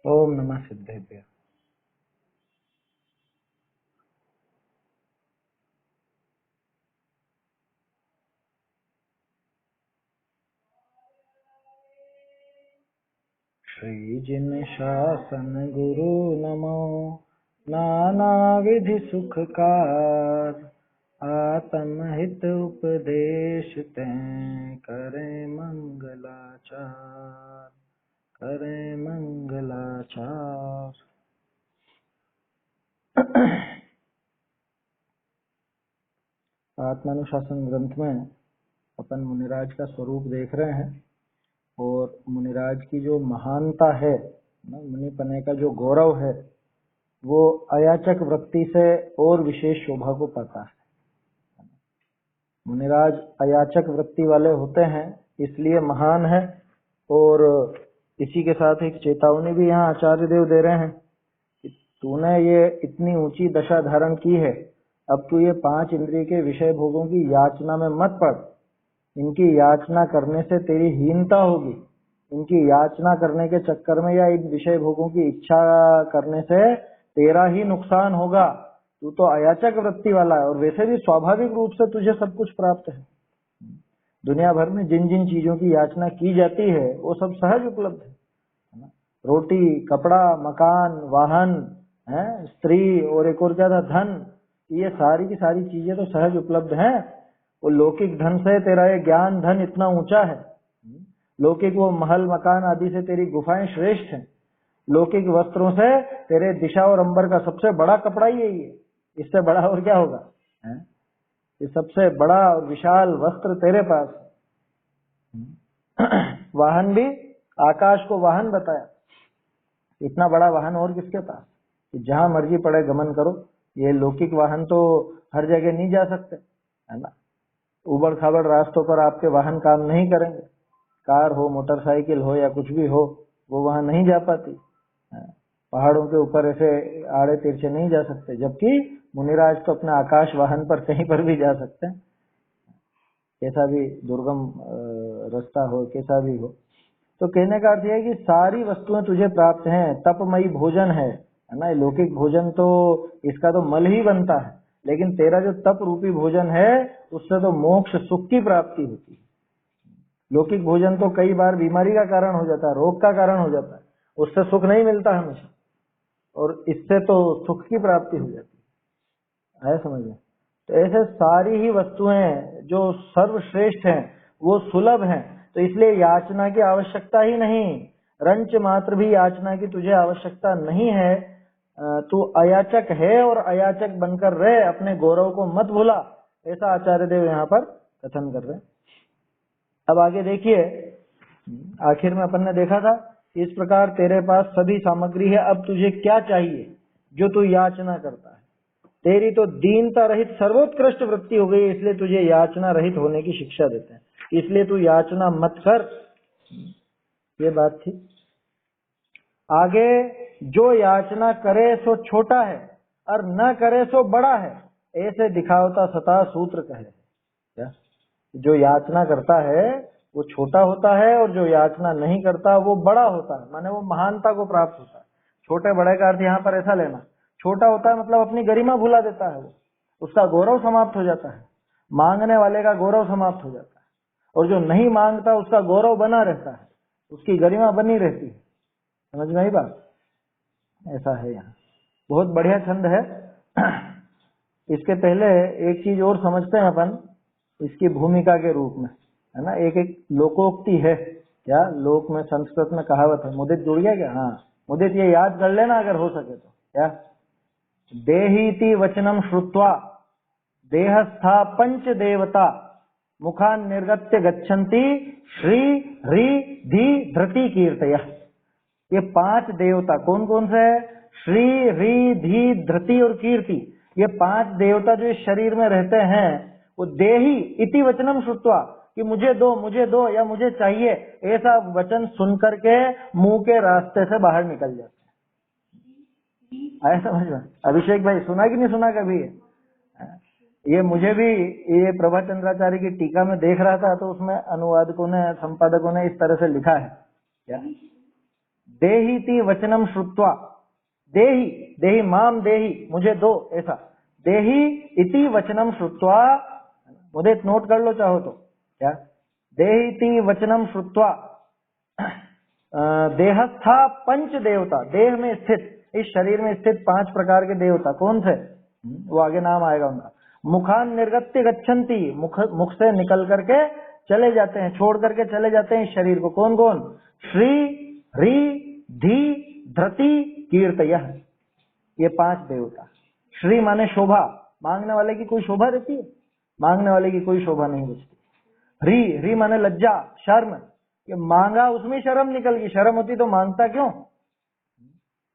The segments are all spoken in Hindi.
ओम नमः सिद्धेभ्य। श्री जिन शासन गुरु नमो, नाना विधि सुखकार, आत्म हित उपदेश तें, करें मंगलाचार, करें मंगलाचार। आत्मानुशासन ग्रंथ में अपन मुनिराज का स्वरूप देख रहे हैं और मुनिराज की जो महानता है, मुनि पने का जो गौरव है, वो अयाचक वृत्ति से और विशेष शोभा को पाता है। मुनिराज अयाचक वृत्ति वाले होते हैं, इसलिए महान है। और इसी के साथ एक चेतावनी भी यहाँ आचार्य देव दे रहे हैं कि तूने ये इतनी ऊंची दशा धारण की है, अब तू ये 5 इंद्रिय के विषय भोगों की याचना में मत पड़। इनकी याचना करने से तेरी हीनता होगी। इनकी याचना करने के चक्कर में या इन विषय भोगों की इच्छा करने से तेरा ही नुकसान होगा। तू तो अयाचक वृत्ति वाला है और वैसे भी स्वाभाविक रूप से तुझे सब कुछ प्राप्त है। दुनिया भर में जिन जिन चीजों की याचना की जाती है वो सब सहज उपलब्ध है ना। रोटी, कपड़ा, मकान, वाहन, स्त्री और एक और क्या था, धन, ये सारी की सारी चीजें तो सहज उपलब्ध हैं। वो लौकिक धन से तेरा ये ज्ञान धन इतना ऊंचा है। लौकिक वो महल मकान आदि से तेरी गुफाएं श्रेष्ठ हैं। लौकिक वस्त्रों से तेरे दिशा और अंबर का सबसे बड़ा कपड़ा ही यही है। इससे बड़ा और क्या होगा? ये सबसे बड़ा और विशाल वस्त्र तेरे पास है। वाहन भी आकाश को वाहन बताया। इतना बड़ा वाहन और किसके पास? कि जहां मर्जी पड़े गमन करो। ये लौकिक वाहन तो हर जगह नहीं जा सकते, है ना। उबड़ खाबड़ रास्तों पर आपके वाहन काम नहीं करेंगे। कार हो, मोटरसाइकिल हो या कुछ भी हो, वो वहां नहीं जा पाती। पहाड़ों के ऊपर ऐसे आड़े तिरछे नहीं जा सकते, जबकि मुनिराज तो अपने आकाश वाहन पर कहीं पर भी जा सकते हैं, कैसा भी दुर्गम रास्ता हो, कैसा भी हो। तो कहने का अर्थ यह है कि सारी वस्तुएं तुझे प्राप्त हैं। तपमयी भोजन है ना। लौकिक भोजन तो इसका तो मल ही बनता है, लेकिन तेरा जो तप रूपी भोजन है उससे तो मोक्ष सुख की प्राप्ति होती है। लौकिक भोजन तो कई बार बीमारी का कारण हो जाता है, रोग का कारण हो जाता है, उससे सुख नहीं मिलता हमेशा, और इससे तो सुख की प्राप्ति हो जाती है, समझ में। तो ऐसे सारी ही वस्तुएं जो सर्वश्रेष्ठ हैं वो सुलभ हैं, तो इसलिए याचना की आवश्यकता ही नहीं। रंच मात्र भी याचना की तुझे आवश्यकता नहीं है। तू अयाचक है और अयाचक बनकर रहे, अपने गौरव को मत भूला। ऐसा आचार्य देव यहाँ पर कथन कर रहे हैं। अब आगे देखिए, आखिर में अपन ने देखा था इस प्रकार तेरे पास सभी सामग्री है, अब तुझे क्या चाहिए जो तू याचना करता है। तेरी तो दीनता रहित सर्वोत्कृष्ट वृत्ति हो गई, इसलिए तुझे याचना रहित होने की शिक्षा देते हैं। इसलिए तू याचना मत कर। ये बात थी। आगे, जो याचना करे सो छोटा है और न करे सो बड़ा है, ऐसे दिखावता सता सूत्र कहे। क्या? जो याचना करता है वो छोटा होता है और जो याचना नहीं करता वो बड़ा होता है, माने वो महानता को प्राप्त होता है। छोटे बड़े का अर्थ यहाँ पर ऐसा लेना, छोटा होता है मतलब अपनी गरिमा भुला देता है, वो उसका गौरव समाप्त हो जाता है। मांगने वाले का गौरव समाप्त हो जाता है, और जो नहीं मांगता उसका गौरव बना रहता है, उसकी गरिमा बनी रहती है। समझ में आई बात? ऐसा है यहाँ। बहुत बढ़िया छंद है। इसके पहले एक चीज और समझते हैं अपन इसकी भूमिका के रूप में, है ना। एक एक लोकोक्ति है। क्या लोक में संस्कृत में कहावत है, मुदित जुड़ गया क्या? हाँ, मुदित ये याद कर लेना अगर हो सके तो। क्या? देहीति वचनम श्रुत्वा देहस्था पंच देवता मुखान निर्गत्य गच्छन्ति श्री ह्री धी धृति कीर्तय। ये 5 देवता कौन कौन से है? श्री ह्री धी धृति और कीर्ति। ये 5 देवता जो इस शरीर में रहते हैं वो देही इति वचनम श्रुत्वा, कि मुझे दो या मुझे चाहिए, ऐसा वचन सुन करके मुंह के रास्ते से बाहर निकल जाते हैं। आया समझ में? अभिषेक भाई सुना कि नहीं सुना कभी? ये मुझे भी ये प्रभाचंद्राचार्य की टीका में देख रहा था, तो उसमें अनुवादकों ने, संपादकों ने इस तरह से लिखा है। क्या देहीति वचनम श्रुत्वा, देही देही माम देही मुझे दो, ऐसा देही इति वचनम श्रुत्वा, मुझे नोट कर लो चाहो तो, क्या देहीति वचनम श्रुत्वा देहस्था पंच देवता, देह में स्थित, इस शरीर में स्थित 5 प्रकार के देवता कौन थे, वो आगे नाम आएगा उनका। मुखान निर्गत्य गच्छन्ति, मुख से निकल करके चले जाते हैं, छोड़ करके चले जाते हैं इस शरीर को, कौन कौन, श्री ह्री धी धृति कीर्तयः, ये 5 देवता। श्री माने शोभा, मांगने वाले की कोई शोभा रहती है, मांगने वाले की कोई शोभा नहीं बचती। ह्री, ह्री माने लज्जा, शर्म, कि मांगा उसमें शर्म निकल गई, शर्म होती तो मांगता क्यों,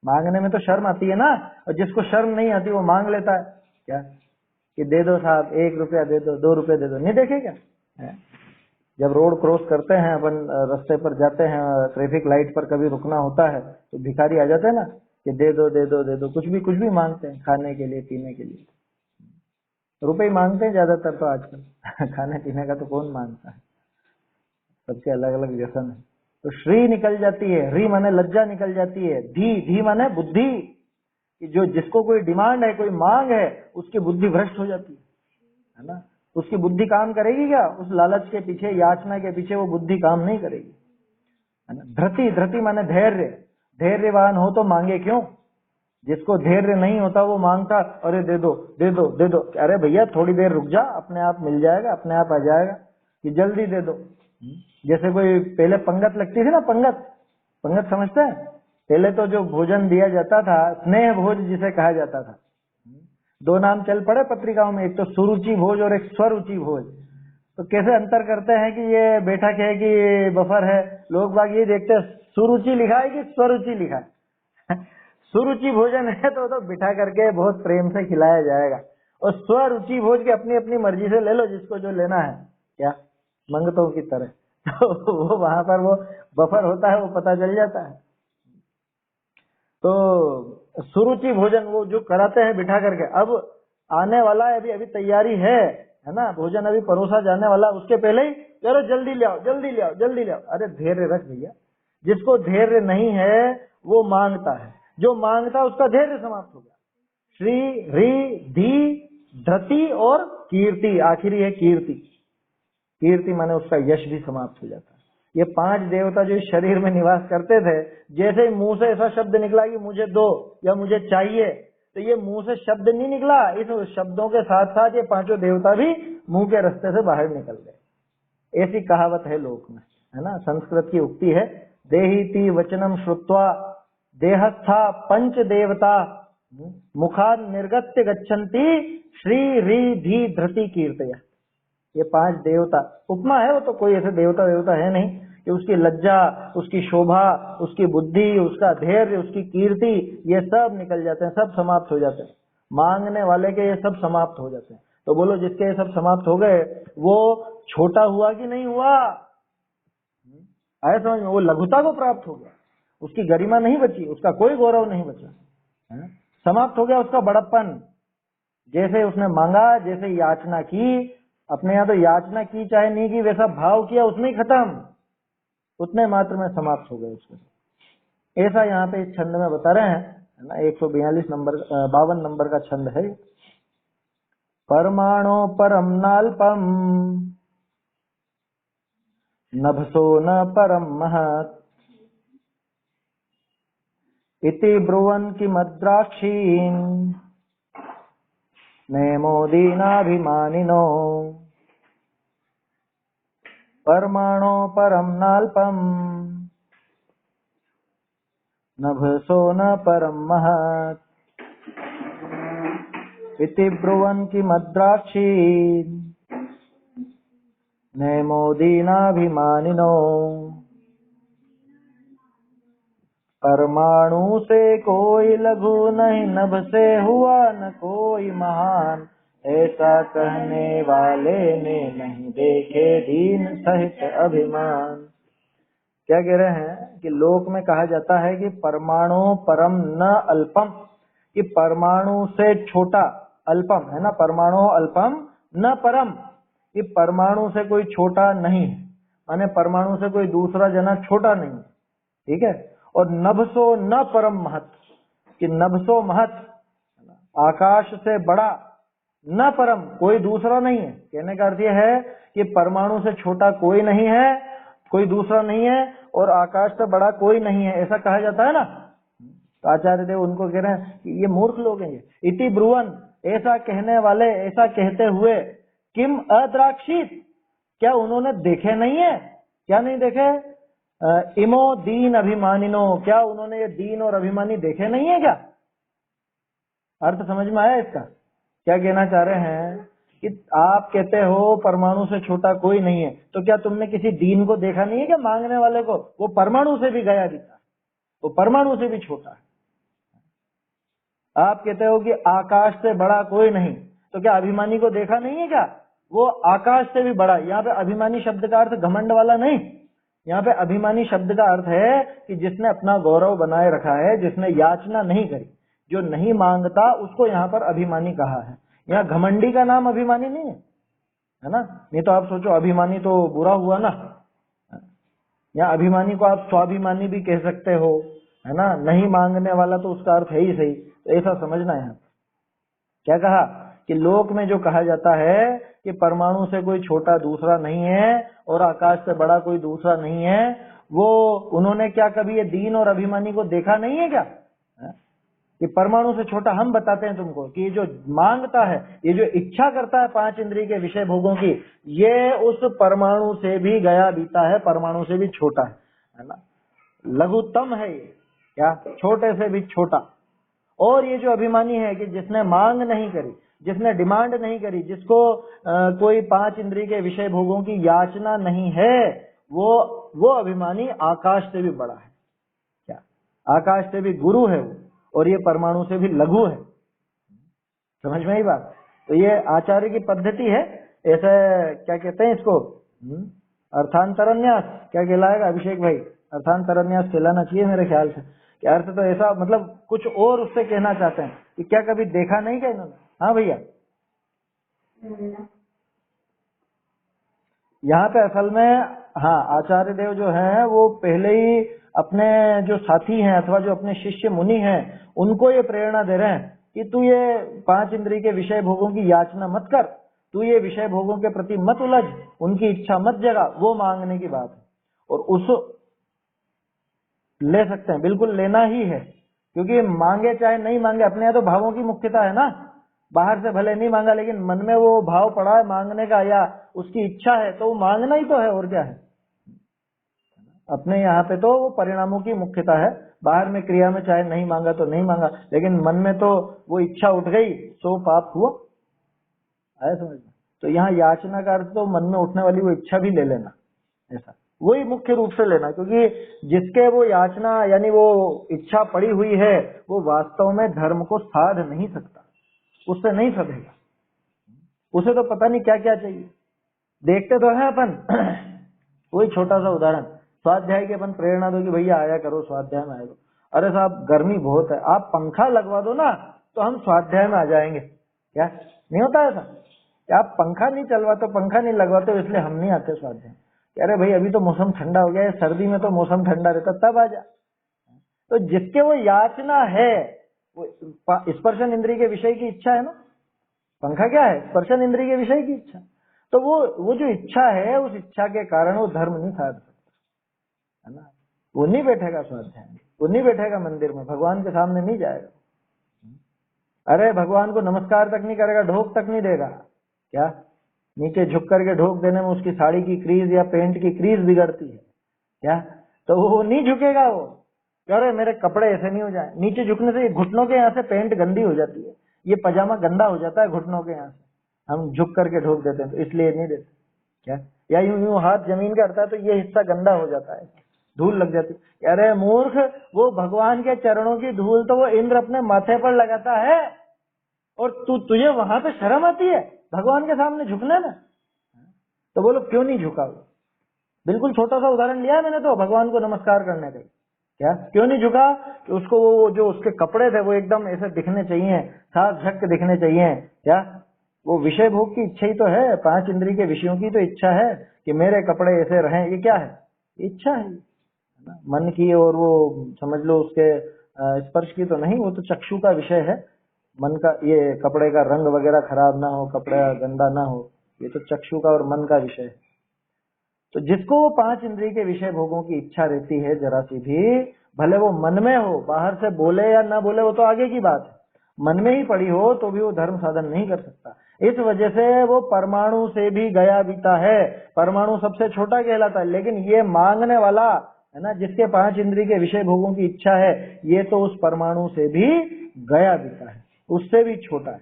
मांगने में तो शर्म आती है ना, और जिसको शर्म नहीं आती वो मांग लेता है, क्या कि दे दो साहब 1 रुपया दे दो, 2 रुपये दे दो, नहीं देखे क्या है? जब रोड क्रॉस करते हैं अपन, रास्ते पर जाते हैं, ट्रैफिक लाइट पर कभी रुकना होता है तो भिखारी आ जाते हैं ना कि दे दो दे दो दे दो, कुछ भी मांगते हैं, खाने के लिए पीने के लिए, रुपए मांगते हैं ज्यादातर तो आजकल खाने पीने का तो कौन मांगता है, सबके अलग अलग व्यसन है। तो श्री निकल जाती है, री माने लज्जा निकल जाती है, धी माने बुद्धि, कि जो जिसको कोई डिमांड है, कोई मांग है, उसकी बुद्धि भ्रष्ट हो जाती है ना, उसकी बुद्धि काम करेगी क्या, उस लालच के पीछे, याचना के पीछे वो बुद्धि काम नहीं करेगी, है ना। धृति, धृति माने धैर्य, धैर्यवान हो तो मांगे क्यों, जिसको धैर्य नहीं होता वो मांगता, अरे दे दो दे दो दे दो, अरे भैया थोड़ी देर रुक जा, अपने आप मिल जाएगा, अपने आप आ जाएगा, कि जल्दी दे दो। जैसे कोई पहले पंगत लगती थी ना, पंगत, पंगत समझते हैं, पहले तो जो भोजन दिया जाता था, स्नेह भोज जिसे कहा जाता था, 2 नाम चल पड़े पत्रिकाओं में, एक तो सुरुचि भोज और एक स्वरुचि भोज। तो कैसे अंतर करते हैं कि ये बैठक है कि बफर है, लोग बाग ये देखते हैं सुरुचि लिखा है कि स्वरुचि लिखा है सुरुचि भोजन है तो बिठा करके बहुत प्रेम से खिलाया जाएगा, और स्वरुचि भोज की अपनी अपनी मर्जी से ले लो जिसको जो लेना है, क्या मंगतों की तरह तो वो वहां पर वो बफर होता है, वो पता चल जाता है। तो सुरुचि भोजन वो जो कराते हैं बिठा करके, अब आने वाला है, अभी तैयारी है ना, भोजन अभी परोसा जाने वाला, उसके पहले ही चलो जल्दी ले आओ जल्दी ले आओ जल्दी ले आओ, अरे धैर्य रख भैया, जिसको धैर्य नहीं है वो मांगता है, जो मांगता है उसका धैर्य समाप्त हो गया। श्री ह्री धी धृति और कीर्ति, आखिरी है कीर्ति, कीर्ति माने उसका यश भी समाप्त हो जाता है। ये 5 देवता जो इस शरीर में निवास करते थे, जैसे ही मुंह से ऐसा शब्द निकला कि मुझे दो या मुझे चाहिए, तो ये मुंह से शब्द नहीं निकला, इस शब्दों के साथ साथ ये 5 देवता भी मुंह के रास्ते से बाहर निकल गए। ऐसी कहावत है लोक में, है ना, संस्कृत की उक्ति है, देहीति वचनम श्रुत्वा देहस्था पंच देवता मुखाद निर्गत्य गच्छन्ति श्री ह्री धी धृति कीर्तया। ये 5 देवता उपमा है, वो तो कोई ऐसे देवता है नहीं कि उसकी लज्जा, उसकी शोभा, उसकी बुद्धि, उसका धैर्य, उसकी कीर्ति, ये सब निकल जाते हैं, सब समाप्त हो जाते हैं, मांगने वाले के ये सब समाप्त हो जाते हैं। तो बोलो जिसके ये सब समाप्त हो गए वो छोटा हुआ कि नहीं हुआ, आया समझ में, वो लघुता को प्राप्त हो गया, उसकी गरिमा नहीं बची, उसका कोई गौरव नहीं बचा, है? समाप्त हो गया उसका बड़प्पन, जैसे उसने मांगा, जैसे याचना की, अपने यहाँ तो याचना की चाहे नहीं की, वैसा भाव किया, उसमें ही खत्म, उतने मात्र में समाप्त हो गए उसके। ऐसा यहाँ पे इस छंद में बता रहे हैं, है ना, 142 नंबर 52 नंबर का छंद है। परमाणु परम नाल्पम नभसो न परम महत् इति ब्रुवन् किमद्राक्षीन् नेमोदीनाभिमानिनो परमाणु परम नाल्पम नभसो न परम महत् इति ब्रुवन् किमद्राक्षीन् नेमोदीनाभिमानिनो। परमाणु से कोई लघु नहीं, नभ से हुआ न कोई महान, ऐसा कहने वाले ने नहीं देखे दीन सहित अभिमान। क्या कह रहे हैं कि लोक में कहा जाता है कि परमाणु परम न अल्पम, कि परमाणु से छोटा, अल्पम है ना, परमाणु अल्पम न परम, कि परमाणु से कोई छोटा नहीं, माने परमाणु से कोई दूसरा जना छोटा नहीं, ठीक है, और नभसो न परम महत, कि नभसो महत, आकाश से बड़ा, न परम, कोई दूसरा नहीं है। कहने का अर्थ यह है कि परमाणु से छोटा कोई नहीं है, कोई दूसरा नहीं है, और आकाश से बड़ा कोई नहीं है, ऐसा कहा जाता है ना। तो आचार्य देव उनको कह रहे हैं कि ये मूर्ख लोग हैं। इति ब्रुवन, ऐसा कहने वाले, ऐसा कहते हुए, किम अद्राक्षित, क्या उन्होंने देखे नहीं है? क्या नहीं देखे? इमो दीन अभिमानिनो, क्या उन्होंने ये दीन और अभिमानी देखे नहीं है क्या? अर्थ समझ में आया इसका? क्या कहना चाह रहे हैं कि आप कहते हो परमाणु से छोटा कोई नहीं है, तो क्या तुमने किसी दीन को देखा नहीं है क्या? मांगने वाले को, वो परमाणु से भी गया दिखता, वो परमाणु से भी छोटा है। आप कहते हो कि आकाश से बड़ा कोई नहीं, तो क्या अभिमानी को देखा नहीं है क्या? वो आकाश से भी बड़ा। यहाँ पे अभिमानी शब्द का अर्थ घमंड वाला नहीं, यहाँ पे अभिमानी शब्द का अर्थ है कि जिसने अपना गौरव बनाए रखा है, जिसने याचना नहीं करी, जो नहीं मांगता, उसको यहाँ पर अभिमानी कहा है। यहाँ घमंडी का नाम अभिमानी नहीं है ना। नहीं तो आप सोचो अभिमानी तो बुरा हुआ ना। यहाँ अभिमानी को आप स्वाभिमानी भी कह सकते हो, है ना। नहीं मांगने वाला तो उसका अर्थ है ही सही। तो ऐसा समझना है। क्या कहा कि लोक में जो कहा जाता है कि परमाणु से कोई छोटा दूसरा नहीं है और आकाश से बड़ा कोई दूसरा नहीं है, वो उन्होंने क्या कभी ये दीन और अभिमानी को देखा नहीं है क्या? कि परमाणु से छोटा हम बताते हैं तुमको कि ये जो मांगता है, ये जो इच्छा करता है पांच इंद्रिय के विषय भोगों की, ये उस परमाणु से भी गया बीता है, परमाणु से भी छोटा है ना। लघुत्तम है ये, क्या छोटे से भी छोटा। और ये जो अभिमानी है कि जिसने मांग नहीं करी, जिसने डिमांड नहीं करी, जिसको कोई पांच इंद्रिय के विषय भोगों की याचना नहीं है, वो अभिमानी आकाश से भी बड़ा है। क्या आकाश से भी गुरु है वो, और ये परमाणु से भी लघु है। समझ में आई बात? तो ये आचार्य की पद्धति है। ऐसे क्या कहते हैं इसको, अर्थांतरन्यास क्या कहलाएगा अभिषेक भाई? अर्थांतरन्यास कहलाना चाहिए मेरे ख्याल से। क्या अर्थ तो ऐसा, मतलब कुछ और उससे कहना चाहते हैं कि क्या कभी देखा नहीं क्या इन्होंने? हाँ भैया, यहाँ पे असल में हाँ आचार्य देव जो है वो पहले ही अपने जो साथी हैं अथवा जो अपने शिष्य मुनि हैं उनको ये प्रेरणा दे रहे हैं कि तू ये पांच इंद्रिय के विषय भोगों की याचना मत कर, तू ये विषय भोगों के प्रति मत उलझ, उनकी इच्छा मत जगा। वो मांगने की बात है और उस ले सकते हैं, बिल्कुल लेना ही है, क्योंकि मांगे चाहे नहीं मांगे, अपने यहाँ तो भावों की मुख्यता है ना। बाहर से भले नहीं मांगा लेकिन मन में वो भाव पड़ा है मांगने का या उसकी इच्छा है, तो वो मांगना ही तो है, और क्या है। अपने यहाँ पे तो वो परिणामों की मुख्यता है, बाहर में क्रिया में चाहे नहीं मांगा तो नहीं मांगा, लेकिन मन में तो वो इच्छा उठ गई, सो पाप हुआ। आया समझ में? तो यहाँ याचना का अर्थ तो मन में उठने वाली वो इच्छा भी ले लेना, ऐसा वही मुख्य रूप से लेना, क्योंकि जिसके वो याचना यानी वो इच्छा पड़ी हुई है वो वास्तव में धर्म को साध नहीं सकता, उससे नहीं सधेगा, उसे तो पता नहीं क्या क्या चाहिए। देखते तो है अपन वही छोटा सा उदाहरण, स्वाध्याय की अपन प्रेरणा दो कि भैया आया करो स्वाध्याय में आया करो। अरे साहब गर्मी बहुत है, आप पंखा लगवा दो ना तो हम स्वाध्याय में आ जाएंगे। क्या नहीं होता ऐसा? आप पंखा नहीं चलवाते, पंखा नहीं लगवाते, इसलिए हम नहीं आते स्वाध्याय। अरे भाई अभी तो मौसम ठंडा हो गया है, सर्दी में तो मौसम ठंडा रहता, तब आ जा। तो जिसके वो याचना है, वो स्पर्शन इंद्रिय के विषय की इच्छा है ना, पंखा क्या है? स्पर्शन इंद्रिय के विषय की इच्छा। तो वो जो इच्छा है, उस इच्छा के कारण वो धर्म नहीं साध सकता, है ना। वो नहीं बैठेगा स्वाध्याय में, वो नहीं बैठेगा मंदिर में, भगवान के सामने नहीं जाएगा। अरे भगवान को नमस्कार तक नहीं करेगा, ढोक तक नहीं देगा। क्या नीचे झुक करके ढोक देने में उसकी साड़ी की क्रीज या पेंट की क्रीज बिगड़ती है क्या? तो वो नहीं झुकेगा। वो कह रहे मेरे कपड़े ऐसे नहीं हो जाए, नीचे झुकने से घुटनों के यहाँ से पेंट गंदी हो जाती है, ये पजामा गंदा हो जाता है घुटनों के यहाँ से, हम झुक करके ढोक देते हैं, तो इसलिए नहीं देते। क्या या यूं यूं हाथ जमीन करता है तो ये हिस्सा गंदा हो जाता है, धूल लग जाती है। अरे मूर्ख, वो भगवान के चरणों की धूल तो वो इंद्र अपने माथे पर लगाता है, और तुझे वहां पे शर्म आती है भगवान के सामने झुकने में? तो बोलो क्यों नहीं झुका? बिल्कुल छोटा सा उदाहरण लिया मैंने तो भगवान को नमस्कार करने का। क्या क्यों नहीं झुका? कि उसको वो जो उसके कपड़े थे वो एकदम ऐसे दिखने चाहिए, साफ झक के दिखने चाहिए। क्या वो विषय भोग की इच्छा ही तो है, पांच इंद्रिय के विषयों की तो इच्छा है कि मेरे कपड़े ऐसे रहें। ये क्या है? इच्छा है। ना, मन की और वो समझ लो उसके स्पर्श की तो नहीं, वो तो चक्षु का विषय है। मन का, ये कपड़े का रंग वगैरह खराब ना हो, कपड़ा गंदा ना हो, ये तो चक्षु का और मन का विषय है। तो जिसको वो 5 इंद्रिय के विषय भोगों की इच्छा रहती है जरा सी भी, भले वो मन में हो, बाहर से बोले या ना बोले वो तो आगे की बात है, मन में ही पड़ी हो तो भी वो धर्म साधन नहीं कर सकता। इस वजह से वो परमाणु से भी गया बीता है। परमाणु सबसे छोटा कहलाता है, लेकिन ये मांगने वाला है ना, जिसके 5 इंद्रिय के विषय भोगों की इच्छा है, ये तो उस परमाणु से भी गया बीता है, उससे भी छोटा है।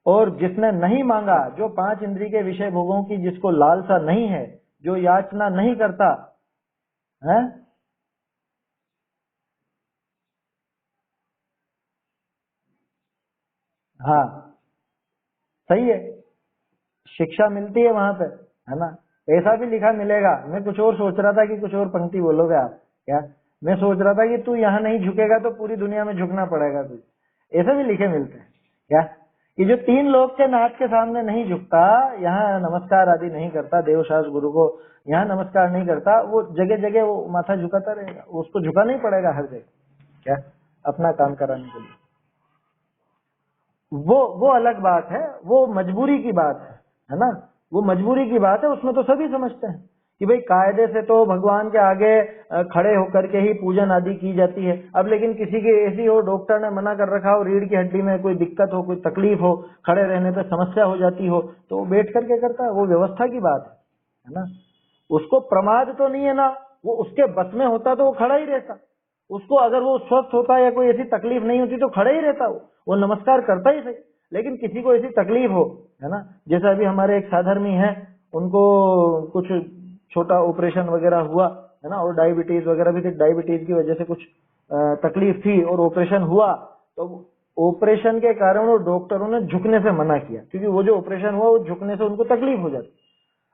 और जिसने नहीं मांगा, जो 5 इंद्रिय के विषय भोगों की जिसको लालसा नहीं है, जो याचना नहीं करता है, हाँ सही है, शिक्षा मिलती है वहां पे, है ना। ऐसा भी लिखा मिलेगा। मैं कुछ और सोच रहा था कि कुछ और पंक्ति बोलोगे आप क्या। मैं सोच रहा था कि तू यहाँ नहीं झुकेगा तो पूरी दुनिया में झुकना पड़ेगा तुझे, ऐसे भी लिखे मिलते हैं क्या, कि जो 3 लोग के नाथ के सामने नहीं झुकता, यहाँ नमस्कार आदि नहीं करता, देवशास गुरु को यहाँ नमस्कार नहीं करता, वो जगह जगह वो माथा झुकाता रहेगा, उसको झुका नहीं पड़ेगा हर जगह क्या, अपना काम कराने के लिए। वो अलग बात है, वो मजबूरी की बात है ना, वो मजबूरी की बात है। उसमें तो सभी समझते हैं कि भाई कायदे से तो भगवान के आगे खड़े होकर के ही पूजन आदि की जाती है। अब लेकिन किसी की ऐसी हो, डॉक्टर ने मना कर रखा हो, रीढ़ की हड्डी में कोई दिक्कत हो, कोई तकलीफ हो, खड़े रहने पे समस्या हो जाती हो, तो वो बैठ करके करता है, वो व्यवस्था की बात है ना। उसको प्रमाद तो नहीं है ना, वो उसके बस में होता तो वो खड़ा ही रहता। उसको अगर वो स्वस्थ होता या कोई ऐसी तकलीफ नहीं होती तो खड़ा ही रहता, वो नमस्कार करता ही सही। लेकिन किसी को ऐसी तकलीफ हो, है ना, जैसे अभी हमारे एक साधर्मी है, उनको कुछ छोटा ऑपरेशन वगैरह हुआ है ना, और डायबिटीज वगैरह भी थी, डायबिटीज की वजह से कुछ तकलीफ थी और ऑपरेशन हुआ, तो ऑपरेशन के कारण वो डॉक्टरों ने झुकने से मना किया, क्योंकि वो जो ऑपरेशन हुआ वो झुकने से उनको तकलीफ हो जाती।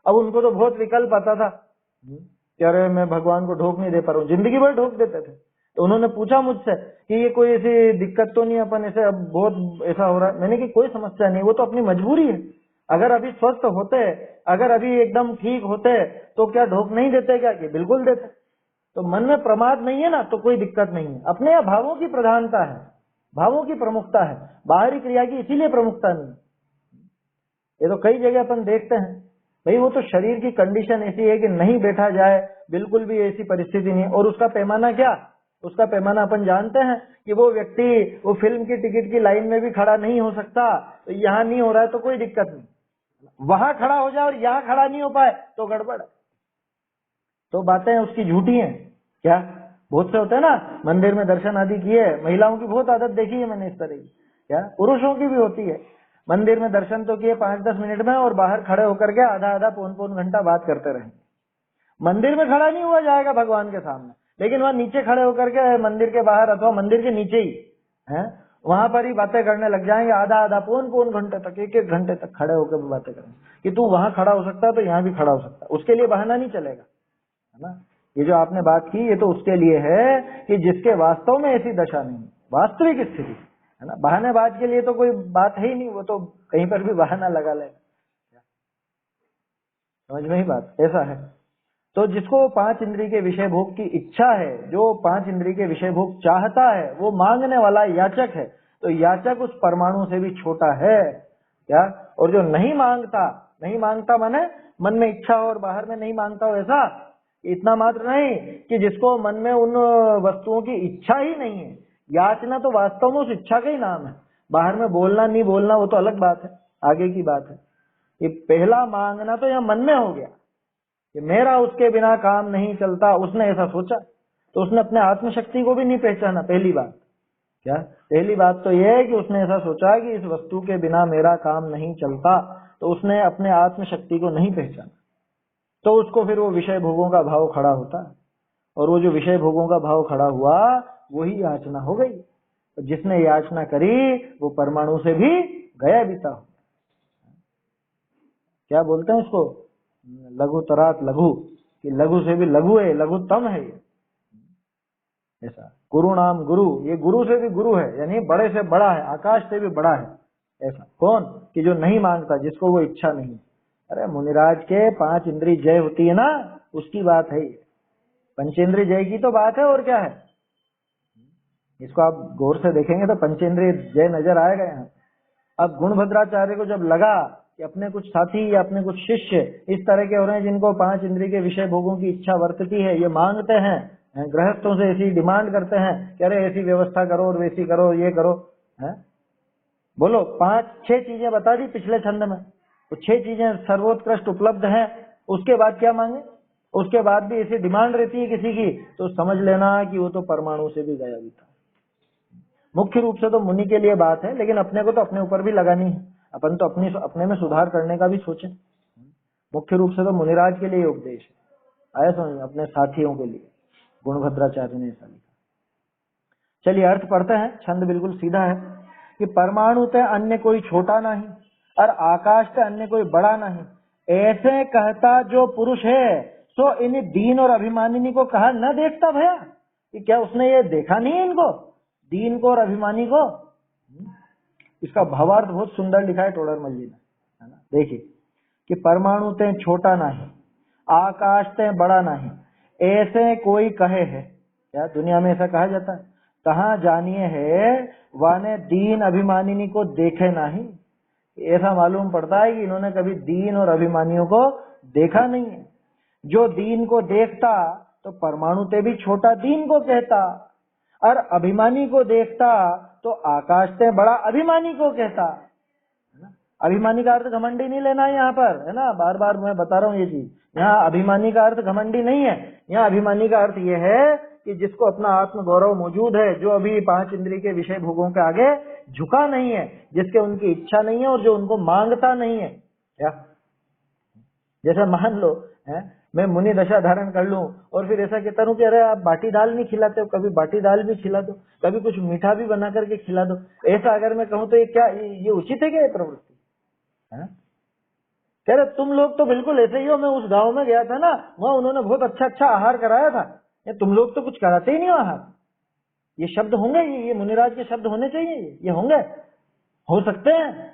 अब उनको तो बहुत विकल्प आता था कि अरे मैं भगवान को ढोक नहीं दे पा रहा हूँ, जिंदगी भर ढोक देते थे। तो उन्होंने पूछा मुझसे कि ये कोई ऐसी दिक्कत तो नहीं, अपन ऐसे अब बहुत ऐसा हो रहा है। मैंने कि कोई समस्या नहीं, वो तो अपनी मजबूरी है। अगर अभी स्वस्थ होते, अगर अभी एकदम ठीक होते तो क्या ढोक नहीं देते क्या, कि बिल्कुल देते। तो मन में प्रमाद नहीं है ना, तो कोई दिक्कत नहीं है। अपने यहाँ भावों की प्रधानता है, भावों की प्रमुखता है, बाहरी क्रिया की इसीलिए प्रमुखता नहीं। ये तो कई जगह अपन देखते हैं भाई, वो तो शरीर की कंडीशन ऐसी है कि नहीं बैठा जाए, बिल्कुल भी ऐसी परिस्थिति नहीं। और उसका पैमाना क्या, उसका पैमाना अपन जानते हैं कि वो व्यक्ति वो फिल्म की टिकट की लाइन में भी खड़ा नहीं हो सकता, तो यहाँ नहीं हो रहा है तो कोई दिक्कत नहीं, वहां खड़ा हो जाए और यहाँ खड़ा नहीं हो पाए तो गड़बड़ है। तो बातें उसकी झूठी हैं क्या। बहुत से होते हैं ना, मंदिर में दर्शन आदि किए, महिलाओं की बहुत आदत देखी है मैंने इस तरह की, क्या पुरुषों की भी होती है। मंदिर में दर्शन तो किए 5-10 मिनट में, और बाहर खड़े होकर के आधा आधा पौन पौन घंटा बात करते रहे। मंदिर में खड़ा नहीं हुआ जाएगा भगवान के सामने, लेकिन वहां नीचे खड़े होकर के मंदिर के बाहर अथवा मंदिर के नीचे ही है, वहां पर ही बातें करने लग जाएंगे, आधा आधा पौन पौन घंटे तक, 1-1 घंटे तक खड़े होकर बातें करेंगे कि तू वहां खड़ा हो सकता है तो यहाँ भी खड़ा हो सकता है। उसके लिए बहाना नहीं चलेगा, है ना। ये जो आपने बात की ये तो उसके लिए है कि जिसके वास्तव में ऐसी दशा नहीं, वास्तविक स्थिति, है ना। बहानेबाज के लिए तो कोई बात है ही नहीं, वो तो कहीं पर भी बहाना लगा लेगा। समझ में ही बात, ऐसा है। तो जिसको 5 इंद्रिय के विषय भोग की इच्छा है, जो 5 इंद्रिय के विषय भोग चाहता है, वो मांगने वाला याचक है। तो याचक उस परमाणु से भी छोटा है क्या। और जो नहीं मांगता, नहीं मांगता माने मन में इच्छा हो और बाहर में नहीं मांगता हो, ऐसा इतना मात्र नहीं कि जिसको मन में उन वस्तुओं की इच्छा ही नहीं है। याचना तो वास्तव में उस इच्छा का ही नाम है, बाहर में बोलना नहीं बोलना वो तो अलग बात है, आगे की बात है। ये पहला मांगना तो यहाँ मन में हो गया कि मेरा उसके बिना काम नहीं चलता, उसने ऐसा सोचा, तो उसने अपने आत्मशक्ति को भी नहीं पहचाना। पहली बात क्या, पहली बात तो यह है कि उसने ऐसा सोचा कि इस वस्तु के बिना मेरा काम नहीं चलता, तो उसने अपने आत्मशक्ति को नहीं पहचाना। तो उसको फिर वो विषय भोगों का भाव खड़ा होता है, और वो जो विषय भोगों का भाव खड़ा हुआ वही याचना हो गई। तो जिसने याचना करी वो परमाणु से भी गया बीता हो। क्या बोलते हैं उसको, लघु तरात लघु, कि लघु से भी लघु है, लघुतम है ये, ऐसा। गुरु नाम गुरु, ये गुरु से भी गुरु है, यानी बड़े से बड़ा है, आकाश से भी बड़ा है। ऐसा कौन, कि जो नहीं मांगता, जिसको वो इच्छा नहीं। अरे मुनिराज के 5 इंद्रिय जय होती है ना, उसकी बात है ये। पंचेंद्रिय जय की तो बात है, और क्या है। इसको आप गौर से देखेंगे तो पंचेंद्रिय जय नजर आएगा यहाँ। अब गुणभद्राचार्य को जब लगा कि अपने कुछ साथी या अपने कुछ शिष्य इस तरह के हो रहे हैं जिनको 5 इंद्रिय के विषय भोगों की इच्छा वर्तती है, ये मांगते हैं, गृहस्थों से ऐसी डिमांड करते हैं कि अरे ऐसी व्यवस्था करो और वैसी करो, ये करो, है। बोलो 5-6 चीजें बता दी पिछले छंद में, तो 6 चीजें सर्वोत्कृष्ट उपलब्ध हैं, उसके बाद क्या मांगे, उसके बाद भी ऐसी डिमांड रहती है किसी की, तो समझ लेना कि वो तो परमाणु से भी गया भी था। मुख्य रूप से तो मुनि के लिए बात है, लेकिन अपने को तो अपने ऊपर भी लगानी है, अपन तो अपने में सुधार करने का भी सोचें। मुख्य रूप से तो मुनिराज के लिए उपदेश है, आया समझ, अपने साथियों के लिए गुणभद्राचार्य ने ऐसा लिखा। चलिए अर्थ पढ़ते हैं, छंद बिल्कुल सीधा है कि परमाणु ते अन्य कोई छोटा नहीं और आकाश ते अन्य कोई बड़ा नहीं, ऐसे कहता जो पुरुष है सो इन दीन और अभिमानिनी को कहा न देखता भया, कि क्या उसने ये देखा नहीं है इनको, दीन को और अभिमानी को। इसका भावार्थ बहुत सुंदर लिखा है टोडरमल जी ने, है ना। देखिए कि परमाणु ते छोटा नहीं, आकाश ते बड़ा नहीं, ऐसे कोई कहे है, क्या दुनिया में ऐसा कहा जाता है, कहाँ जानिए है वाने दीन अभिमानिनी को देखे नहीं। ऐसा मालूम पड़ता है कि इन्होंने कभी दीन और अभिमानियों को देखा नहीं है। जो दीन को देखता तो परमाणु ते भी छोटा दीन को कहता, और अभिमानी को देखता तो आकाश से बड़ा अभिमानी को कहता, है ना। अभिमानी का अर्थ घमंडी नहीं लेना है यहाँ पर, है ना, बार बार मैं बता रहा हूँ ये चीज। यहाँ अभिमानी का अर्थ घमंडी नहीं है, यहाँ अभिमानी का अर्थ ये है कि जिसको अपना आत्म गौरव मौजूद है, जो अभी 5 इंद्रिय के विषय भोगों के आगे झुका नहीं है, जिसके उनकी इच्छा नहीं है और जो उनको मांगता नहीं है। क्या जैसे मान लो है मैं मुनि दशा धारण कर लूं और फिर ऐसा कहता हूँ कि अरे आप बाटी दाल नहीं खिलाते हो, कभी बाटी दाल भी खिला दो, कभी कुछ मीठा भी बना करके खिला दो, ऐसा अगर मैं कहूँ तो ये क्या, ये उचित है क्या, ये प्रवृत्ति है। कह रहे तुम लोग तो बिल्कुल ऐसे ही हो, मैं उस गांव में गया था ना, वहाँ उन्होंने बहुत अच्छा अच्छा आहार कराया था, ये तुम लोग तो कुछ कराते ही नहीं हो आहार। ये शब्द होंगे, ये मुनिराज के शब्द होने चाहिए, ये होंगे, हो सकते हैं।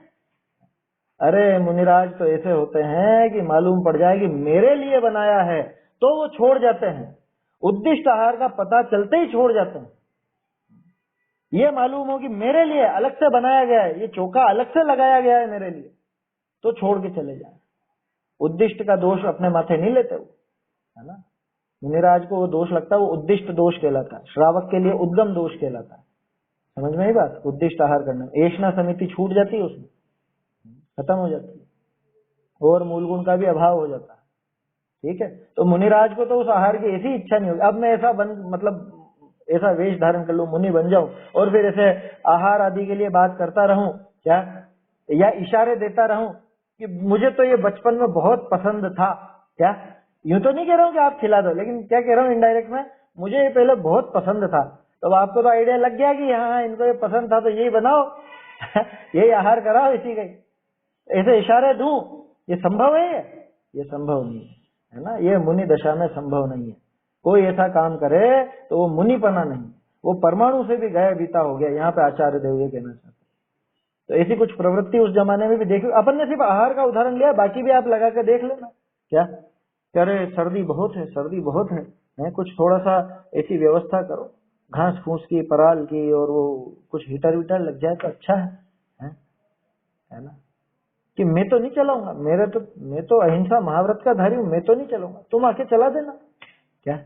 अरे मुनिराज तो ऐसे होते हैं कि मालूम पड़ जाए कि मेरे लिए बनाया है तो वो छोड़ जाते हैं, उद्दिष्ट आहार का पता चलते ही छोड़ जाते हैं। ये मालूम हो कि मेरे लिए अलग से बनाया गया है, ये चौका अलग से लगाया गया है मेरे लिए, तो छोड़ के चले जाए। उद्दिष्ट का दोष अपने माथे नहीं लेते वो, है ना। मुनिराज को वो दोष लगता है, वो उद्दिष्ट दोष कहलाता है, श्रावक के लिए उद्गम दोष कहलाता है। समझ में आई बात, उद्दिष्ट आहार करना, ऐषणा समिति छूट जाती है, उसमें खत्म हो जाती है और मूलगुण का भी अभाव हो जाता है। ठीक है, तो मुनिराज को तो उस आहार की ऐसी इच्छा नहीं होगी, अब मैं ऐसा मतलब ऐसा वेश धारण कर लूं, मुनि बन जाऊं और फिर ऐसे आहार आदि के लिए बात करता रहूं क्या, या इशारे देता रहूं कि मुझे तो ये बचपन में बहुत पसंद था। क्या यूं तो नहीं कह रहा हूं कि आप खिला दो, लेकिन क्या कह रहा हूं इनडायरेक्ट में, मुझे ये पहले बहुत पसंद था, तो आपको तो आइडिया लग गया कि हाँ इनको ये पसंद था तो यही बनाओ यही आहार कराओ इसी का, ऐसे इशारे दूं, ये संभव है? ये संभव नहीं है ना, ये मुनि दशा में संभव नहीं है। कोई ऐसा काम करे तो वो मुनिपना नहीं, वो परमाणु से भी गया बीता हो गया। यहाँ पे आचार्य देव ये कहना चाहते हैं। तो ऐसी कुछ प्रवृत्ति उस जमाने में भी देखी, अपन ने सिर्फ आहार का उदाहरण लिया, बाकी भी आप लगा के देख लेना। क्या कह रहे, सर्दी बहुत है, सर्दी बहुत है, कुछ थोड़ा सा ऐसी व्यवस्था करो, घास फूस की, पराल की, और वो कुछ हीटर वीटर लग जाए तो अच्छा है ना। कि मैं तो नहीं चलाऊंगा, मैं तो अहिंसा महाव्रत का धारी हूं, मैं तो नहीं चलाऊंगा, तुम आके चला देना। क्या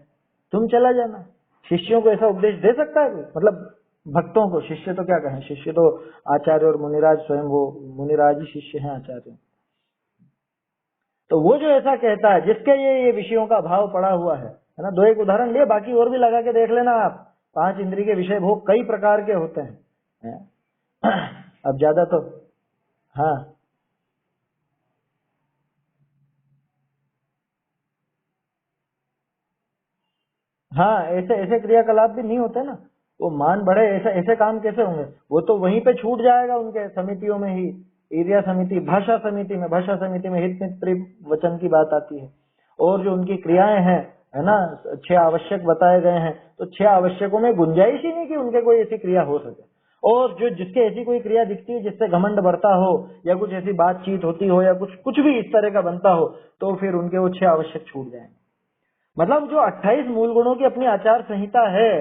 तुम चला जाना। शिष्यों को ऐसा उपदेश दे सकता है कोई? मतलब भक्तों को, शिष्य तो क्या कहें, शिष्य तो आचार्य और मुनिराज स्वयं, वो मुनिराज ही शिष्य हैं आचार्य। तो वो जो ऐसा कहता है जिसके ये विषयों का भाव पड़ा हुआ है ना, 2 एक उदाहरण लिए, बाकी और भी लगा के देख लेना आप। 5 इंद्रिय के विषय भोग कई प्रकार के होते हैं। अब ज्यादा तो हाँ ऐसे क्रियाकलाप भी नहीं होते ना, वो मान बढ़े, ऐसे काम कैसे होंगे? वो तो वहीं पे छूट जाएगा उनके समितियों में ही, एरिया समिति, भाषा समिति में हित मित्र वचन की बात आती है, और जो उनकी क्रियाएं हैं, है ना, 6 आवश्यक बताए गए हैं, तो 6 आवश्यकों में गुंजाइश ही नहीं कि उनके कोई ऐसी क्रिया हो सके। और जो जिसके ऐसी कोई क्रिया दिखती है जिससे घमंड बढ़ता हो, या कुछ ऐसी बातचीत होती हो, या कुछ भी इस तरह का बनता हो, तो फिर उनके वो 6 आवश्यक छूट जाएंगे। मतलब जो 28 मूल गुणों की अपनी आचार संहिता है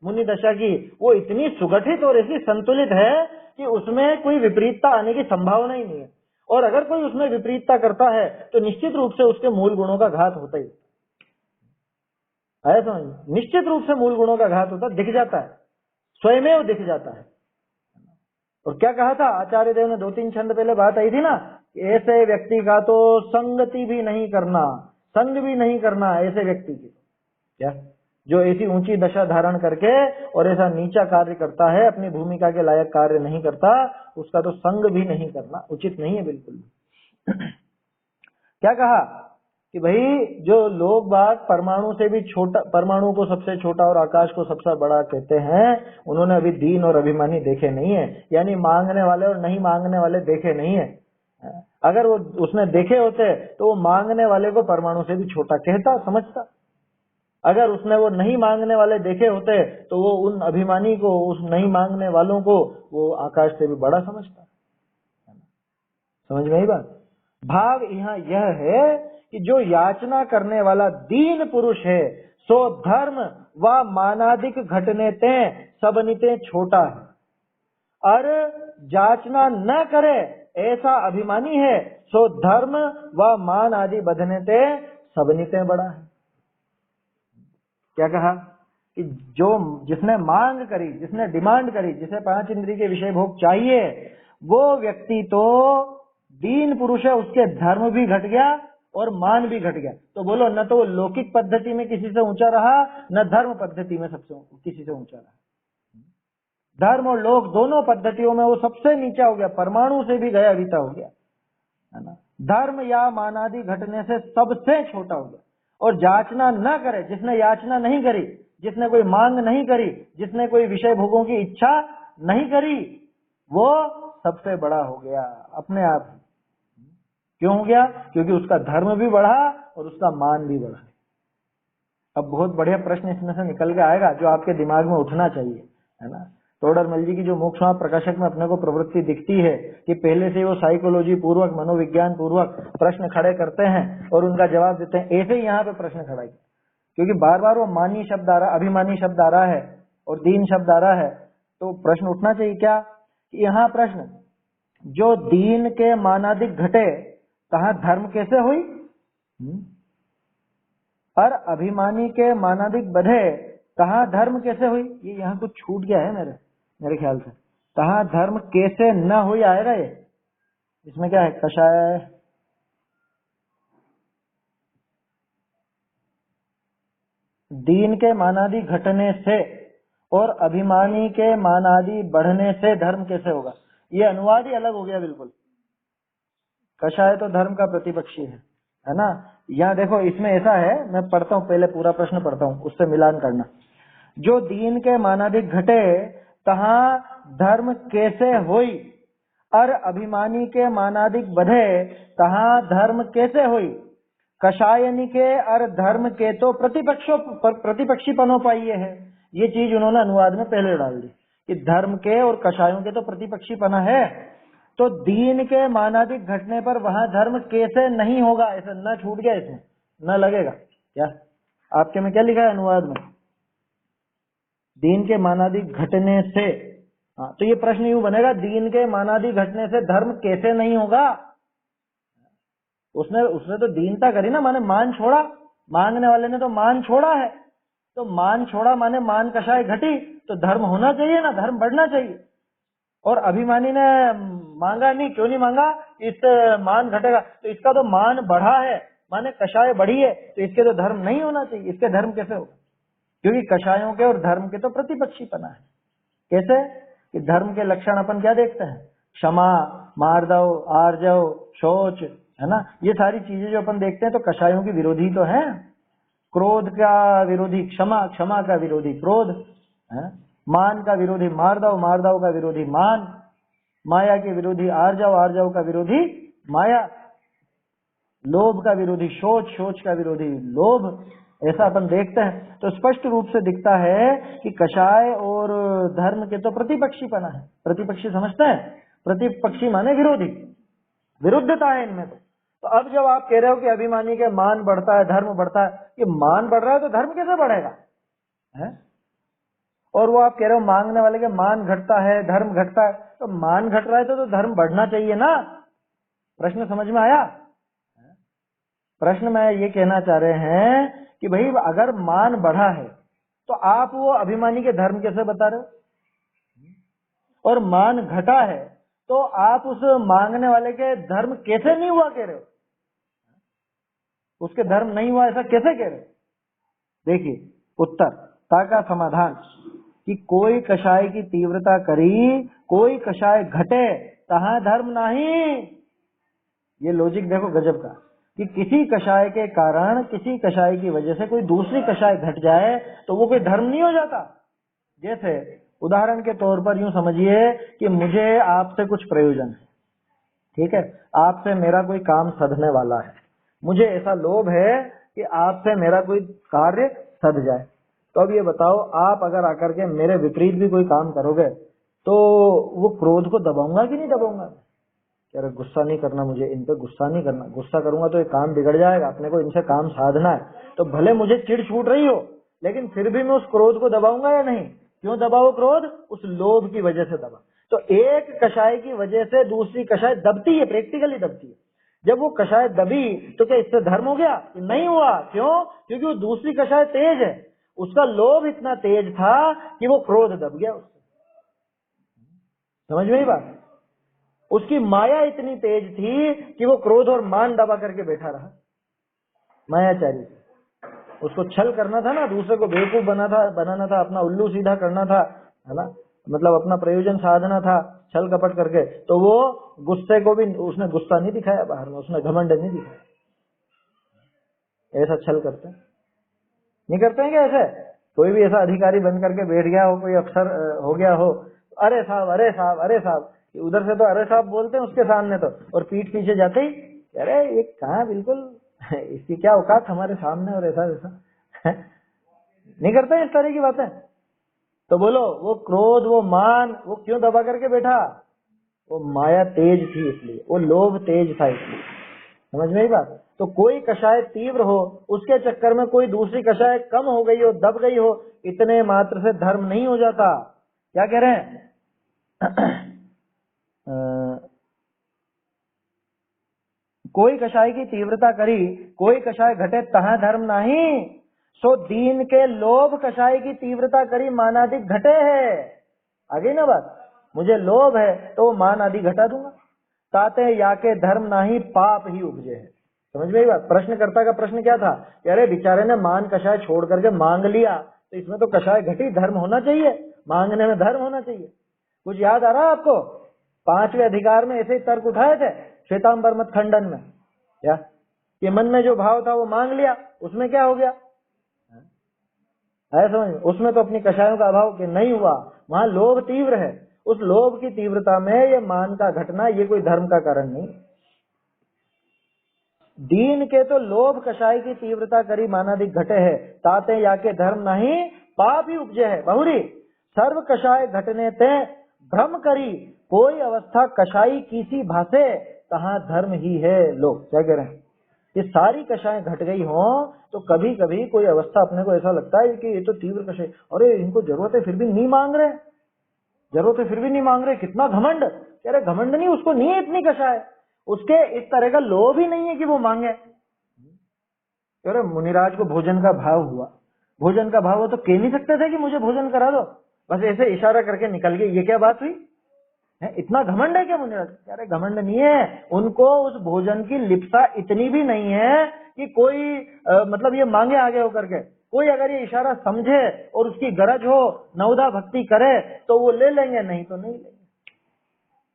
मुनि दशा की, वो इतनी सुगठित और ऐसी संतुलित है कि उसमें कोई विपरीतता आने की संभावना ही नहीं है। और अगर कोई उसमें विपरीतता करता है तो निश्चित रूप से उसके मूल गुणों का घात होता ही है। समझ, निश्चित रूप से मूल गुणों का घात होता, दिख जाता है, स्वयमेव दिख जाता है। और क्या कहा था आचार्य देव ने, 2-3 छंद पहले बात आई थी ना, ऐसे व्यक्ति का तो संगति भी नहीं करना, संग भी नहीं करना ऐसे व्यक्ति की। क्या, जो ऐसी ऊंची दशा धारण करके और ऐसा नीचा कार्य करता है, अपनी भूमिका के लायक कार्य नहीं करता, उसका तो संग भी नहीं करना उचित नहीं है बिल्कुल भी। क्या कहा कि भाई जो लोग बाग परमाणु से भी छोटा, परमाणु को सबसे छोटा और आकाश को सबसे बड़ा कहते हैं, उन्होंने अभी दीन और अभिमानी देखे नहीं है, यानी मांगने वाले और नहीं मांगने वाले देखे नहीं है। अगर वो उसने देखे होते तो वो मांगने वाले को परमाणु से भी छोटा कहता, समझता। अगर उसने वो नहीं मांगने वाले देखे होते तो वो उन अभिमानी को, उस नहीं मांगने वालों को वो आकाश से भी बड़ा समझता। समझ में आई बात? भाव यहाँ यह है कि जो याचना करने वाला दीन पुरुष है, सो धर्म व मानादिक घटने ते सबनिते छोटा है, और याचना न करे ऐसा अभिमानी है, सो धर्म व मान आदि बधने ते सबनिते बड़ा है। क्या कहा कि जो जिसने मांग करी, जिसने डिमांड करी, जिसे 5 इंद्रिय के विषय भोग चाहिए, वो व्यक्ति तो दीन पुरुष है, उसके धर्म भी घट गया और मान भी घट गया। तो बोलो, न तो वो लौकिक पद्धति में किसी से ऊंचा रहा, न धर्म पद्धति में सबसे किसी से ऊंचा रहा। धर्म और लोक दोनों पद्धतियों में वो सबसे नीचा हो गया, परमाणु से भी गया बीता हो गया, है ना। धर्म या मानादि घटने से सबसे छोटा हो गया। और याचना न करे, जिसने याचना नहीं करी, जिसने कोई मांग नहीं करी, जिसने कोई विषय भोगों की इच्छा नहीं करी, वो सबसे बड़ा हो गया अपने आप। क्यों हो गया? क्योंकि उसका धर्म भी बढ़ा और उसका मान भी बढ़ा। अब बहुत बढ़िया प्रश्न इसमें से निकल के आएगा जो आपके दिमाग में उठना चाहिए, है ना। तोडरमल जी की जो मोक्ष प्रकाशक में अपने को प्रवृत्ति दिखती है कि पहले से वो साइकोलॉजी पूर्वक, मनोविज्ञान पूर्वक प्रश्न खड़े करते हैं और उनका जवाब देते हैं, ऐसे ही यहाँ पे प्रश्न खड़ा किया। क्योंकि बार बार वो मानी शब्द आ रहा, अभिमानी शब्द आ रहा है और दीन शब्द आ रहा है, तो प्रश्न उठना चाहिए क्या, यहाँ प्रश्न, जो दीन के मानादिक घटे कहाँ धर्म कैसे हुई, और अभिमानी के मानादिक बढ़े कहाँ धर्म कैसे हुई। ये यहाँ कुछ छूट गया है मेरे ख्याल से। कहाँ धर्म कैसे न हुई आएगा ये, इसमें क्या है, कषाय दीन के मानादि घटने से और अभिमानी के मानादि बढ़ने से धर्म कैसे होगा। ये अनुवाद ही अलग हो गया बिल्कुल। कषाय तो धर्म का प्रतिपक्षी है ना। यहाँ देखो इसमें ऐसा है, मैं पढ़ता हूँ, पहले पूरा प्रश्न पढ़ता हूँ, उससे मिलान करना। जो दीन के मानादिक घटे तहाँ धर्म कैसे होई, और अभिमानी के मानादिक बढ़े तहाँ धर्म कैसे होई। कषायनी के और धर्म के तो प्रतिपक्षी पनोपाइये है। ये चीज उन्होंने अनुवाद में पहले डाल दी कि धर्म के और कषायों के तो प्रतिपक्षी पना है, तो दीन के मानादिक घटने पर वहां धर्म कैसे नहीं होगा, ऐसा न छूट गया, इसमें न लगेगा क्या। आपके में क्या लिखा है अनुवाद में, दीन के मानादिक घटने से। हाँ, तो ये प्रश्न यूं बनेगा, दीन के मानादिक घटने से धर्म कैसे नहीं होगा। उसने तो दीनता करी ना, माने मान छोड़ा, मांगने वाले ने तो मान छोड़ा है, तो मान छोड़ा माने मान कषाय घटी, तो धर्म होना चाहिए ना, धर्म बढ़ना चाहिए। और अभिमानी ने मांगा नहीं, क्यों नहीं मांगा, इससे मान घटेगा, तो इसका तो मान बढ़ा है, माने कषाय बढ़ी है, तो इसके तो धर्म नहीं होना चाहिए, इसके धर्म कैसे होगा। क्योंकि कषायों के और धर्म के तो प्रतिपक्षी पना है। कैसे कि धर्म के लक्षण अपन क्या देखते हैं, क्षमा, मार्दव, आर्जव, शौच, है ना। ये सारी चीजें जो अपन देखते हैं तो कषायों की विरोधी तो है। क्रोध का विरोधी क्षमा, क्षमा का विरोधी क्रोध है, मान का विरोधी मार्दव, मार्दव का विरोधी मान, माया के विरोधी आर्जव, आर्जव का विरोधी माया, लोभ का विरोधी शोच, शोच का विरोधी लोभ। ऐसा अपन देखते हैं तो स्पष्ट रूप से दिखता है कि कषाय और धर्म के तो प्रतिपक्षी पना है। प्रतिपक्षी समझते हैं, प्रतिपक्षी माने विरोधी, विरुद्धता है इनमें। तो अब जब आप कह रहे हो कि अभिमानी के मान बढ़ता है, धर्म बढ़ता है, ये मान बढ़ रहा है तो धर्म कैसे बढ़ेगा है? और वो आप कह रहे हो मांगने वाले के मान घटता है, धर्म घटता है, तो मान घट रहा है तो धर्म बढ़ना चाहिए ना। प्रश्न समझ में आया? प्रश्न में ये कहना चाह रहे हैं कि भाई अगर मान बढ़ा है तो आप वो अभिमानी के धर्म कैसे बता रहे हो, और मान घटा है तो आप उस मांगने वाले के धर्म कैसे नहीं हुआ कह रहे हो, उसके धर्म नहीं हुआ ऐसा कैसे कह रहे हो? देखिए उत्तर ता का समाधान कि कोई कषाय की तीव्रता करी, कोई कषाय घटे, तहां धर्म नहीं। ये लॉजिक देखो गजब का, कि किसी कषाय के कारण, किसी कषाय की वजह से कोई दूसरी कषाय घट जाए तो वो कोई धर्म नहीं हो जाता। जैसे उदाहरण के तौर पर यूं समझिए कि मुझे आपसे कुछ प्रयोजन है, ठीक है, आपसे मेरा कोई काम सधने वाला है, मुझे ऐसा लोभ है कि आपसे मेरा कोई कार्य सध जाए। तो अब ये बताओ, आप अगर आकर के मेरे विपरीत भी कोई काम करोगे तो वो क्रोध को दबाऊंगा कि नहीं दबाऊंगा? यार गुस्सा नहीं करना, मुझे इन पे गुस्सा नहीं करना, गुस्सा करूंगा तो ये काम बिगड़ जाएगा, अपने को इनसे काम साधना है, तो भले मुझे चिढ़ छूट रही हो लेकिन फिर भी मैं उस क्रोध को दबाऊंगा या नहीं? क्यों दबाओ क्रोध? उस लोभ की वजह से दबा। तो एक कषाय की वजह से दूसरी कषाय दबती है, प्रैक्टिकली दबती है। जब वो कषाय दबी तो क्या इससे धर्म हो गया? नहीं हुआ। क्यों? क्योंकि वो दूसरी कषाय तेज है, उसका लोभ इतना तेज था कि वो क्रोध दब गया उससे। समझ में ही बात? उसकी माया इतनी तेज थी कि वो क्रोध और मान दबा करके बैठा रहा। मायाचारी, उसको छल करना था ना, दूसरे को बेवकूफ बनाना था, अपना उल्लू सीधा करना था, है ना, मतलब अपना प्रयोजन साधना था छल कपट करके। तो वो गुस्से को भी उसने गुस्सा नहीं दिखाया बाहर में, उसने घमंड नहीं दिखाया। ऐसा छल करते हैं? नहीं करते हैं क्या ऐसे? कोई भी ऐसा अधिकारी बन करके बैठ गया हो, कोई अफसर हो गया हो, अरे साहब अरे साहब अरे साहब, उधर से तो अरे साहब बोलते हैं उसके सामने तो, और पीठ पीछे जाते ही अरे ये कहाँ, बिल्कुल इसकी क्या औकात हमारे सामने, और ऐसा वैसा नहीं करते इस तरह की बातें। तो बोलो वो क्रोध, वो मान, वो क्यों दबा करके बैठा? वो माया तेज थी इसलिए, वो लोभ तेज था इसलिए। समझ में ही बात? तो कोई कषाय तीव्र हो, उसके चक्कर में कोई दूसरी कषाय कम हो गई हो, दब गई हो, इतने मात्र से धर्म नहीं हो जाता। क्या कह रहे हैं? कोई कषाय की तीव्रता करी, कोई कषाय घटे, तहां धर्म नहीं। सो दीन के लोभ कषाय की तीव्रता करी, मानाधिक घटे है। आगे ना बात, मुझे लोभ है तो वो मान आदि घटा दूंगा। ताते या के धर्म नाही, पाप ही उपजे है। समझ में बात? प्रश्नकर्ता का प्रश्न क्या था? अरे बेचारे ने मान कषाय छोड़ करके मांग लिया, तो इसमें तो कषाय घटी, धर्म होना चाहिए, मांगने में धर्म होना चाहिए। कुछ याद आ रहा है आपको? 5वें अधिकार में ऐसे ही तर्क उठाए थे श्वेतांबर मत खंडन में, या ये मन में जो भाव था वो मांग लिया, उसमें क्या हो गया है? समझ, उसमें तो अपनी कषायों का अभाव के नहीं हुआ, वहां लोभ तीव्र है, उस लोभ की तीव्रता में ये मान का घटना, ये कोई धर्म का कारण नहीं। दीन के तो लोभ कषाय की तीव्रता करी, मानाधिक घटे है, ताते या के धर्म नहीं, पाप ही उपजे है। बहुरी सर्व कषाय घटने ते भ्रम करी, कोई अवस्था कषाई किसी भाषे, कहाँ धर्म ही है। लोग क्या कह रहे हैं? ये सारी कषाएं घट गई हो तो कभी कभी कोई अवस्था अपने को ऐसा लगता है कि ये तो तीव्र कषाय, अरे इनको जरूरत है फिर भी नहीं मांग रहे, जरूरत है फिर भी नहीं मांग रहे, कितना घमंड। कह रहे घमंड नहीं, उसको नहीं है इतनी कषाय, उसके इस तरह का लोभ ही नहीं है कि वो मांगे। कह रहे मुनिराज को भोजन का भाव हुआ, भोजन का भाव हो तो कह नहीं सकते थे कि मुझे भोजन करा दो, बस ऐसे इशारा करके निकल गए, ये क्या बात हुई है? इतना घमंड है क्या मुनिराज? कह रहे घमंड नहीं है, उनको उस भोजन की लिप्सा इतनी भी नहीं है कि कोई मतलब ये मांगे आगे होकर के, कोई अगर ये इशारा समझे और उसकी गरज हो, नवदा भक्ति करे तो वो ले लेंगे, नहीं तो नहीं लेंगे।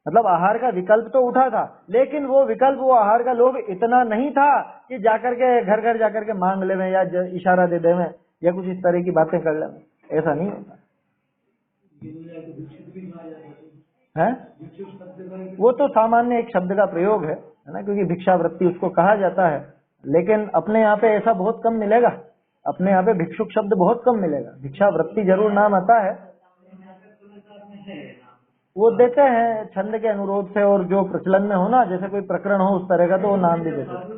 मतलब आहार का विकल्प तो उठा था, लेकिन वो विकल्प, वो आहार का लोभ इतना नहीं था कि जाकर के घर घर जाकर के मांग ले या इशारा दे दे या कुछ इस तरह की बातें कर ले, ऐसा नहीं होता है। वो तो सामान्य एक शब्द का प्रयोग है ना, क्योंकि भिक्षावृत्ति उसको कहा जाता है, लेकिन अपने यहाँ पे ऐसा बहुत कम मिलेगा, अपने यहाँ पे भिक्षुक शब्द बहुत कम मिलेगा, भिक्षावृत्ति जरूर नाम आता है। वो देते हैं छंद के अनुरोध से, और जो प्रचलन में हो ना, जैसे कोई प्रकरण हो उस तरह का, तो वो नाम भी देते हैं।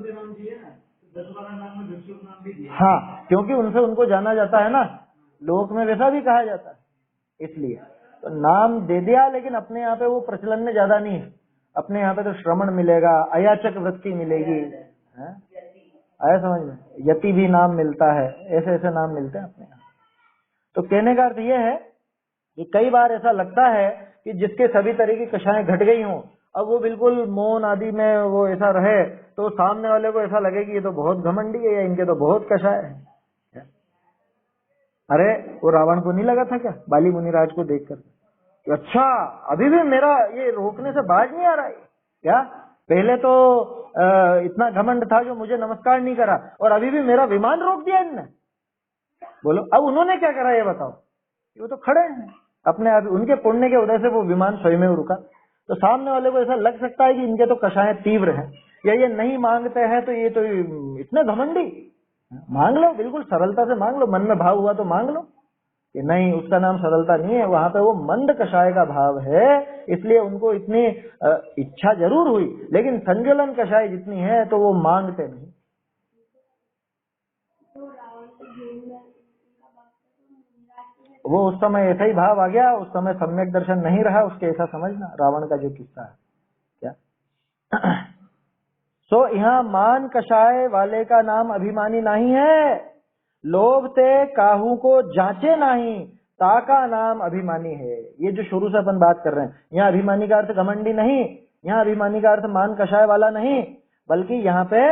हाँ, क्योंकि उनसे उनको जाना जाता है ना, लोक में वैसा भी कहा जाता है, इसलिए तो नाम दे दिया। लेकिन अपने यहाँ पे वो प्रचलन में ज्यादा नहीं है। अपने यहाँ पे तो श्रवण मिलेगा, अयाचक वृत्ति मिलेगी, है? आया समझ में? यति भी नाम मिलता है, ऐसे ऐसे नाम मिलते हैं अपने यहाँ। तो कहने का अर्थ ये है कि कई बार ऐसा लगता है कि जिसके सभी तरह की कषाएं घट गई हों, अब वो बिल्कुल मौन आदि में वो ऐसा रहे, तो सामने वाले को ऐसा लगे कि ये तो बहुत घमंडी है, या इनके तो बहुत कषाय है। अरे वो रावण को नहीं लगा था क्या, बाली मुनिराज को देखकर, अच्छा अभी भी मेरा ये रोकने से बाज नहीं आ रहा है क्या? पहले तो इतना घमंड था जो मुझे नमस्कार नहीं करा, और अभी भी मेरा विमान रोक दिया इनने। बोलो अब उन्होंने क्या करा ये बताओ? वो तो खड़े हैं अपने आप, उनके पुण्य के उदय से वो विमान स्वयं रुका। तो सामने वाले को ऐसा लग सकता है कि इनके तो कषाएं तीव्र हैं, या ये नहीं मांगते हैं तो ये तो इतने घमंडी। मांग लो, बिल्कुल सरलता से मांग लो, मन में भाव हुआ तो मांग लो कि नहीं, उसका नाम सरलता नहीं है, वहां पे वो मंद कषाय का भाव है, इसलिए उनको इतनी इच्छा जरूर हुई, लेकिन संज्वलन कषाय जितनी है तो वो मांगते नहीं। वो उस समय ऐसा ही भाव आ गया, उस समय सम्यक दर्शन नहीं रहा उसके, ऐसा समझना रावण का जो किस्सा है क्या। सो यहाँ मान कषाय वाले का नाम अभिमानी नहीं है। लोभ ते काहू को जांचे नहीं, ताका नाम अभिमानी है। ये जो शुरू से अपन बात कर रहे हैं, यहाँ अभिमानी का अर्थ घमंडी नहीं, यहाँ अभिमानी का अर्थ मान कषाय वाला नहीं, बल्कि यहाँ पे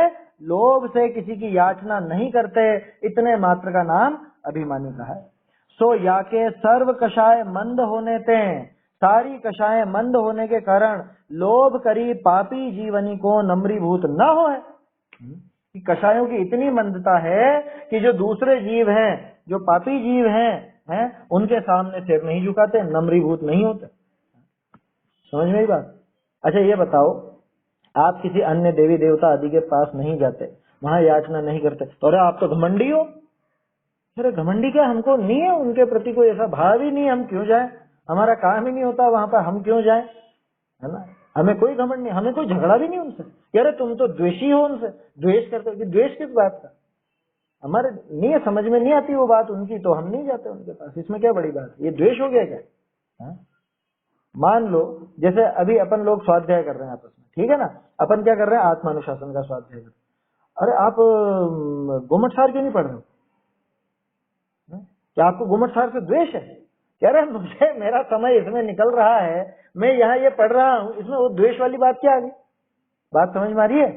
लोभ से किसी की याचना नहीं करते, इतने मात्र का नाम अभिमानी का है। सो याके सर्व कषाय मंद होने ते, सारी कषाएं मंद होने के कारण लोभ करी पापी जीवनी को नम्रीभूत न हो है। कि कषायों की इतनी मंदता है कि जो दूसरे जीव हैं, जो पापी जीव हैं, उनके सामने सिर नहीं झुकाते, नम्रीभूत नहीं होते। समझ में ही बात? अच्छा ये बताओ, आप किसी अन्य देवी देवता आदि के पास नहीं जाते, वहां याचना नहीं करते, तो अरे आप तो घमंडी हो। अरे घमंडी क्या, हमको नहीं है उनके प्रति कोई ऐसा भाव ही नहीं, हम क्यों जाए, हमारा काम ही नहीं होता वहां पर, हम क्यों जाए, है ना? हमें कोई घमंड नहीं, हमें कोई झगड़ा भी नहीं उनसे। अरे तुम तो द्वेषी हो उनसे, द्वेष करते हो। द्वेष किस बात का? हमारे नहीं है, समझ में नहीं आती वो बात उनकी, तो हम नहीं जाते उनके पास। इसमें क्या बड़ी बात, ये द्वेष हो गया क्या? है? मान लो जैसे अभी अपन लोग स्वाध्याय कर रहे हैं आपस में, ठीक है ना, अपन क्या कर रहे हैं, आत्मानुशासन का स्वाध्याय कर। अरे आप गुम्मट सार क्यों नहीं पढ़ रहे हो? क्या आपको गुम्मट सार से द्वेष है? कह रहे मुझे मेरा समय इसमें निकल रहा है, मैं यहाँ ये पढ़ रहा हूँ, इसमें वो द्वेष वाली बात क्या आ गई? बात समझ में आ रही है?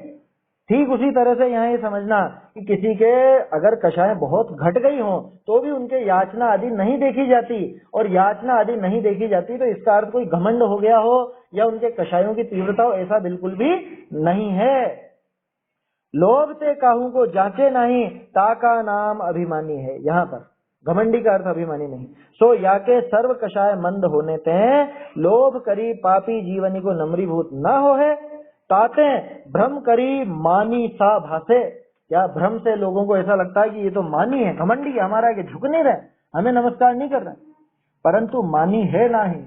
ठीक उसी तरह से यहाँ ये समझना कि किसी के अगर कषाएं बहुत घट गई हो तो भी उनके याचना आदि नहीं देखी जाती, और याचना आदि नहीं देखी जाती तो इसका अर्थ कोई घमंड हो गया हो या उनके कषायों की तीव्रता हो, ऐसा बिल्कुल भी नहीं है। लोभ ते काहू को जांचे नहीं, ताका नाम अभिमानी है। यहाँ पर घमंडी का अर्थ अभिमानी नहीं। सो याके सर्व कषाय मंद होने ते, लोभ करी पापी जीवनी को नम्रीभूत न हो है, ताते भ्रम करी मानी सा भासे। क्या भ्रम से लोगों को ऐसा लगता है कि ये तो मानी है, घमंडी है, हमारा आगे झुक नहीं रहे, हमें नमस्कार नहीं कर रहे, परंतु मानी है नहीं,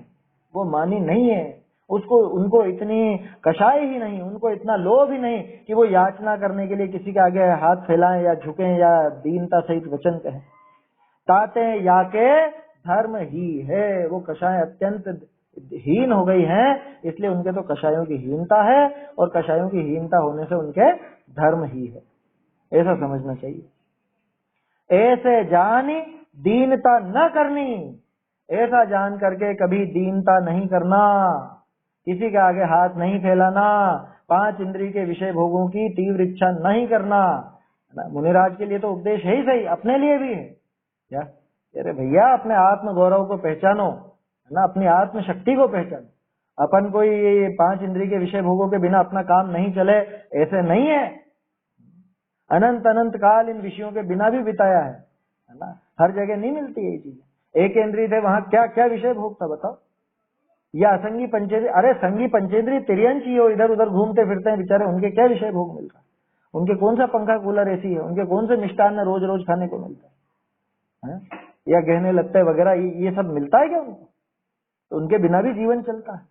वो मानी नहीं है। उसको उनको इतनी कषाय ही नहीं, उनको इतना लोभ ही नहीं कि वो याचना करने के लिए किसी के आगे हाथ फैलाएं या झुकें या दीनता सहित वचन कहें। ताते याके धर्म ही है, वो कषाय अत्यंत हीन हो गई हैं, इसलिए उनके तो कषायों की हीनता है, और कषायों की हीनता होने से उनके धर्म ही है, ऐसा समझना चाहिए। ऐसे जानी दीनता न करनी, ऐसा जान करके कभी दीनता नहीं करना, किसी के आगे हाथ नहीं फैलाना, 5 इंद्रिय के विषय भोगों की तीव्र इच्छा नहीं करना। मुनिराज के लिए तो उपदेश है ही सही, अपने लिए भी है क्या? अरे भैया अपने आत्म गौरव को पहचानो, है ना, अपनी आत्म शक्ति को पहचानो। अपन कोई 5 इंद्रिय के विषय भोगों के बिना अपना काम नहीं चले, ऐसे नहीं है। अनंत अनंत काल इन विषयों के बिना भी बिताया है ना, हर जगह नहीं मिलती ये चीज। एक इंद्रिय थे, वहां क्या क्या विषय भोग था बताओ? या असंगी पंचेंद्रिय, अरे संगी पंचेंद्रिय तिर्यंच ही हो, इधर उधर घूमते फिरते हैं बेचारे, उनके क्या विषय भोग मिल रहा है? उनके कौन सा पंखा कूलर एसी है? उनके कौन से मिष्टान रोज रोज खाने को मिलता है? या गहने लत्ते वगैरह ये सब मिलता है क्या उनको? तो उनके बिना भी जीवन चलता है।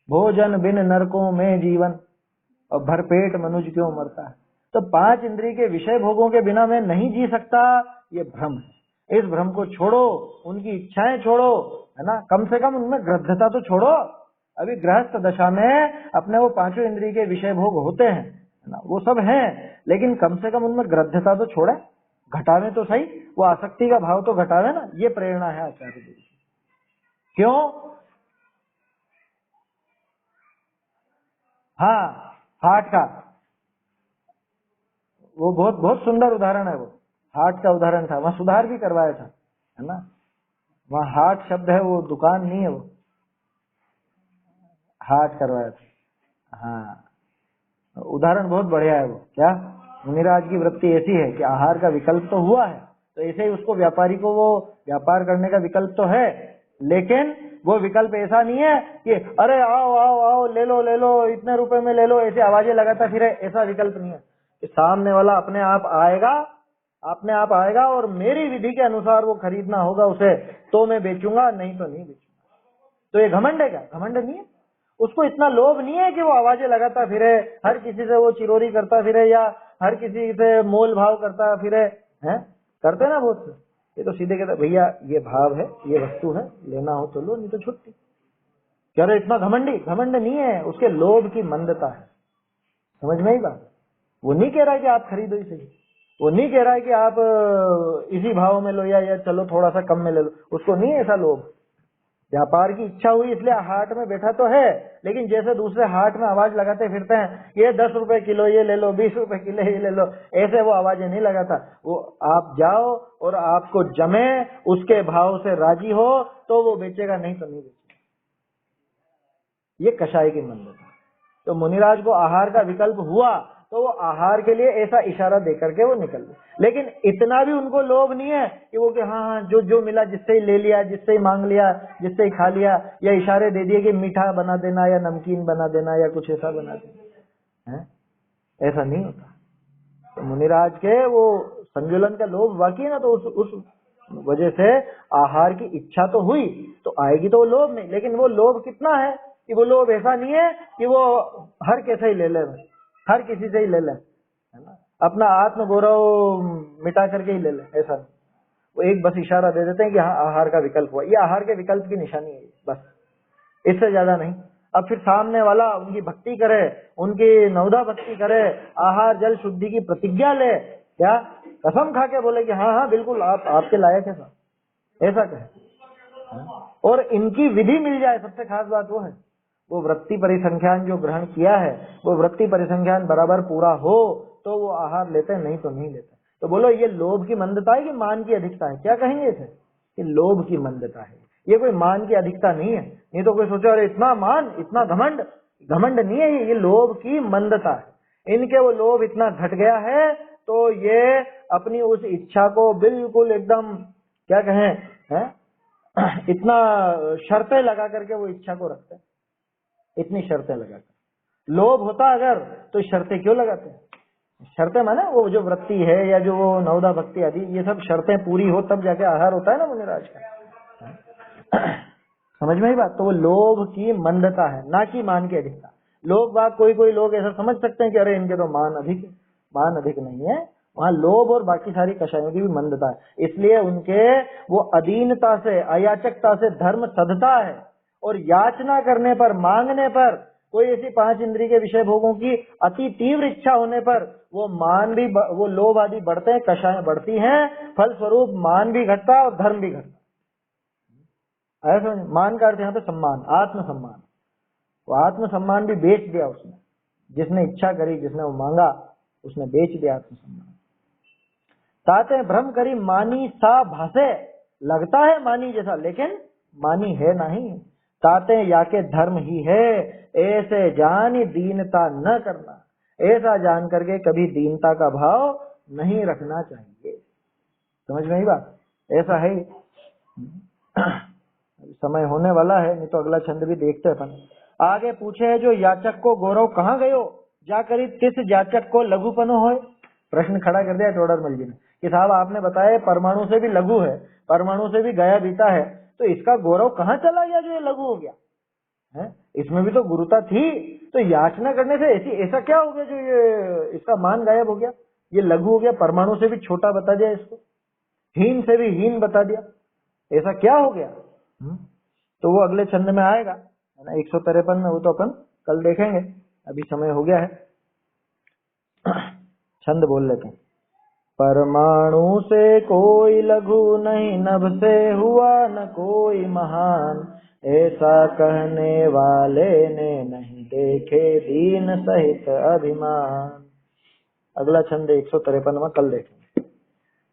भोजन बिन नरकों में जीवन, और भरपेट मनुज क्यों मरता है। तो 5 इंद्रिय के विषय भोगों के बिना मैं नहीं जी सकता, ये भ्रम है। इस भ्रम को छोड़ो, उनकी इच्छाएं छोड़ो, है ना, कम से कम उनमें ग्रद्धता तो छोड़ो। अभी गृहस्थ दशा में अपने वो 5 इंद्रिय के विषय भोग होते हैं, है ना, वो सब हैं, लेकिन कम से कम उनमें ग्रद्धता तो छोड़े, घटावे तो सही, वो आसक्ति का भाव तो घटावे ना। ये प्रेरणा है आचार्य जी की। क्यों? हाँ, हार्ट का, वो बहुत बहुत सुंदर उदाहरण है। वो हार्ट का उदाहरण था, वहां सुधार भी करवाया था, है ना। वहां हार्ट शब्द है, वो दुकान नहीं है, वो हार्ट करवाया था। हाँ, उदाहरण बहुत बढ़िया है वो। क्या? मुनिराज की वृत्ति ऐसी है कि आहार का विकल्प तो हुआ है, तो ऐसे ही उसको व्यापारी को वो व्यापार करने का विकल्प तो है, लेकिन वो विकल्प ऐसा नहीं है कि अरे आओ आओ आओ ले लो इतने रुपए में ले लो, ऐसे आवाजें लगाता फिरे, ऐसा विकल्प नहीं है। कि सामने वाला अपने आप आएगा और मेरी विधि के अनुसार वो खरीदना होगा उसे, तो मैं बेचूंगा, नहीं तो नहीं बेचूंगा। तो ये घमंड है क्या? घमंड नहीं है। उसको इतना लोभ नहीं है कि वो आवाजें लगाता फिरे, हर किसी से वो चिरोरी करता फिरे, या हर किसी से मोल भाव करता फिरे, हैं? करते ना बहुत से। ये तो सीधे कहते भैया ये भाव है, ये वस्तु है, लेना हो तो लो, नहीं तो छुट्टी। क्या रे इतना घमंडी? घमंड नहीं है, उसके लोभ की मंदता है। समझ में ही बात? वो नहीं कह रहा है कि आप खरीदो इसे, वो नहीं कह रहा है कि आप इसी भाव में लो, या चलो थोड़ा सा कम में ले लो, उसको नहीं है ऐसा लोभ। व्यापार की इच्छा हुई इसलिए हाट में बैठा तो है, लेकिन जैसे दूसरे हाट में आवाज लगाते फिरते हैं, ये 10 रुपए किलो ये ले लो, 20 रुपए किलो ये ले लो, ऐसे वो आवाजें नहीं लगाता। वो आप जाओ और आपको जमे, उसके भाव से राजी हो तो वो बेचेगा, नहीं तो नहीं बेचेगा। ये कषाय की मंदता। तो मुनिराज को आहार का विकल्प हुआ तो वो आहार के लिए ऐसा इशारा देकर के वो निकल गए, लेकिन इतना भी उनको लोभ नहीं है कि वो कि हाँ जो जो मिला जिससे ही ले लिया, जिससे ही मांग लिया, जिससे ही खा लिया, या इशारे दे दिए कि मीठा बना देना या नमकीन बना देना या कुछ ऐसा बना देना, है? ऐसा नहीं होता। तो मुनिराज के वो संजुलन का लोभ बाकी है ना, तो उस वजह से आहार की इच्छा तो हुई, तो आएगी तो वो लोभ नहीं, लेकिन वो लोभ कितना है कि वो लोभ ऐसा नहीं है कि वो हर कैसे ही ले ले, हर किसी से ही ले ले, है ना, अपना आत्म गौरव मिटा करके ही ले ले, ऐसा नहीं। वो एक बस इशारा दे देते हैं कि हाँ आहार का विकल्प हुआ, ये आहार के विकल्प की निशानी है बस, इससे ज्यादा नहीं। अब फिर सामने वाला उनकी भक्ति करे, उनकी नवदा भक्ति करे, आहार जल शुद्धि की प्रतिज्ञा ले, क्या कसम खा के बोले कि हाँ हाँ बिल्कुल आप आपके लायक है साहब, ऐसा कहे, और इनकी विधि मिल जाए। सबसे खास बात वो है, वो वृत्ति परिसंख्यान जो ग्रहण किया है, वो वृत्ति परिसंख्यान बराबर पूरा हो तो वो आहार लेते हैं, नहीं तो नहीं लेते। तो बोलो ये लोभ की मंदता है कि मान की अधिकता है? क्या कहेंगे इसे? ये लोभ की मंदता है, ये कोई मान की अधिकता नहीं है। नहीं तो कोई सोचे अरे इतना मान, इतना घमंड, घमंड नहीं है ये लोभ की मंदता है। इनके वो लोभ इतना घट गया है तो ये अपनी उस इच्छा को बिल्कुल एकदम क्या कहें, है? इतना शर्तें लगा करके वो इच्छा को रखते हैं, इतनी शर्तें लगाकर। लोभ होता अगर तो शर्तें क्यों लगाते हैं? शर्तें माने वो जो वृत्ति है या जो वो नवदा भक्ति आदि, ये सब शर्तें पूरी हो तब जाके आहार होता है ना मुनिराज का। समझ में ही बात? तो वो लोभ की मंदता है, ना कि मान की अधिकता। लोग बात कोई लोग ऐसा समझ सकते हैं कि अरे इनके तो मान अधिक है, मान अधिक नहीं है, वहां लोभ और बाकी सारी कषायों की भी मंदता है। इसलिए उनके वो अधीनता से, अयाचकता से धर्म सधता है, और याचना करने पर, मांगने पर, कोई ऐसी 5 इंद्रिय के विषय भोगों की अति तीव्र इच्छा होने पर वो मान भी, वो लोभ आदि बढ़ते हैं, कषाएं बढ़ती हैं, फल स्वरूप मान भी घटता है और धर्म भी घटता है। ऐसा मान का अर्थ यहाँ पे सम्मान, आत्म सम्मान। वो आत्म सम्मान भी बेच दिया उसने, जिसने इच्छा करी, जिसने वो मांगा, उसने बेच दिया आत्म सम्मान। ताते भ्रम करी मानी सा भासे, लगता है मानी जैसा लेकिन मानी है नहीं। ताते याके धर्म ही है, ऐसे जानी दीनता न करना। ऐसा जान करके कभी दीनता का भाव नहीं रखना चाहिए। समझ में ही बात? ऐसा है। समय होने वाला है, नहीं तो अगला छंद भी देखते अपन। आगे पूछे है जो याचक को गौरव कहाँ गयो, जा करी तिस याचक को लघुपनो होय। प्रश्न खड़ा कर दिया टोडरमल जी ने कि साहब आपने बताया परमाणु से भी लघु है, परमाणु से भी गया बीता है, तो इसका गौरव कहाँ चला गया जो ये लघु हो गया है? इसमें भी तो गुरुता थी, तो याचना करने से ऐसा क्या हो गया जो ये इसका मान गायब हो गया? ये लघु हो गया, परमाणु से भी छोटा बता दिया इसको, हीन से भी हीन बता दिया, ऐसा क्या हो गया? तो वो अगले छंद में आएगा, है ना, 153 में, वो तो अपन कल देखेंगे, अभी समय हो गया है। छंद बोल लेते हैं। परमाणु से कोई लघु नहीं, नभ से हुआ न कोई महान, ऐसा कहने वाले ने नहीं देखे दीन सहित अभिमान। अगला छंद 153 में कल देखेंगे।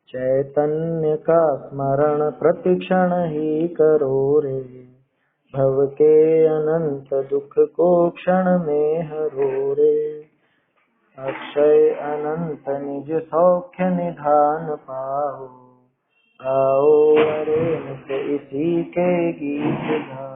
चैतन्य का स्मरण प्रतिक्षण ही करो रे, भव के अनंत दुख को क्षण में हरो रे, अक्षय अनंत निज सौख्य निधान पाओ, गाओ अरे इसी के गीत गाओ।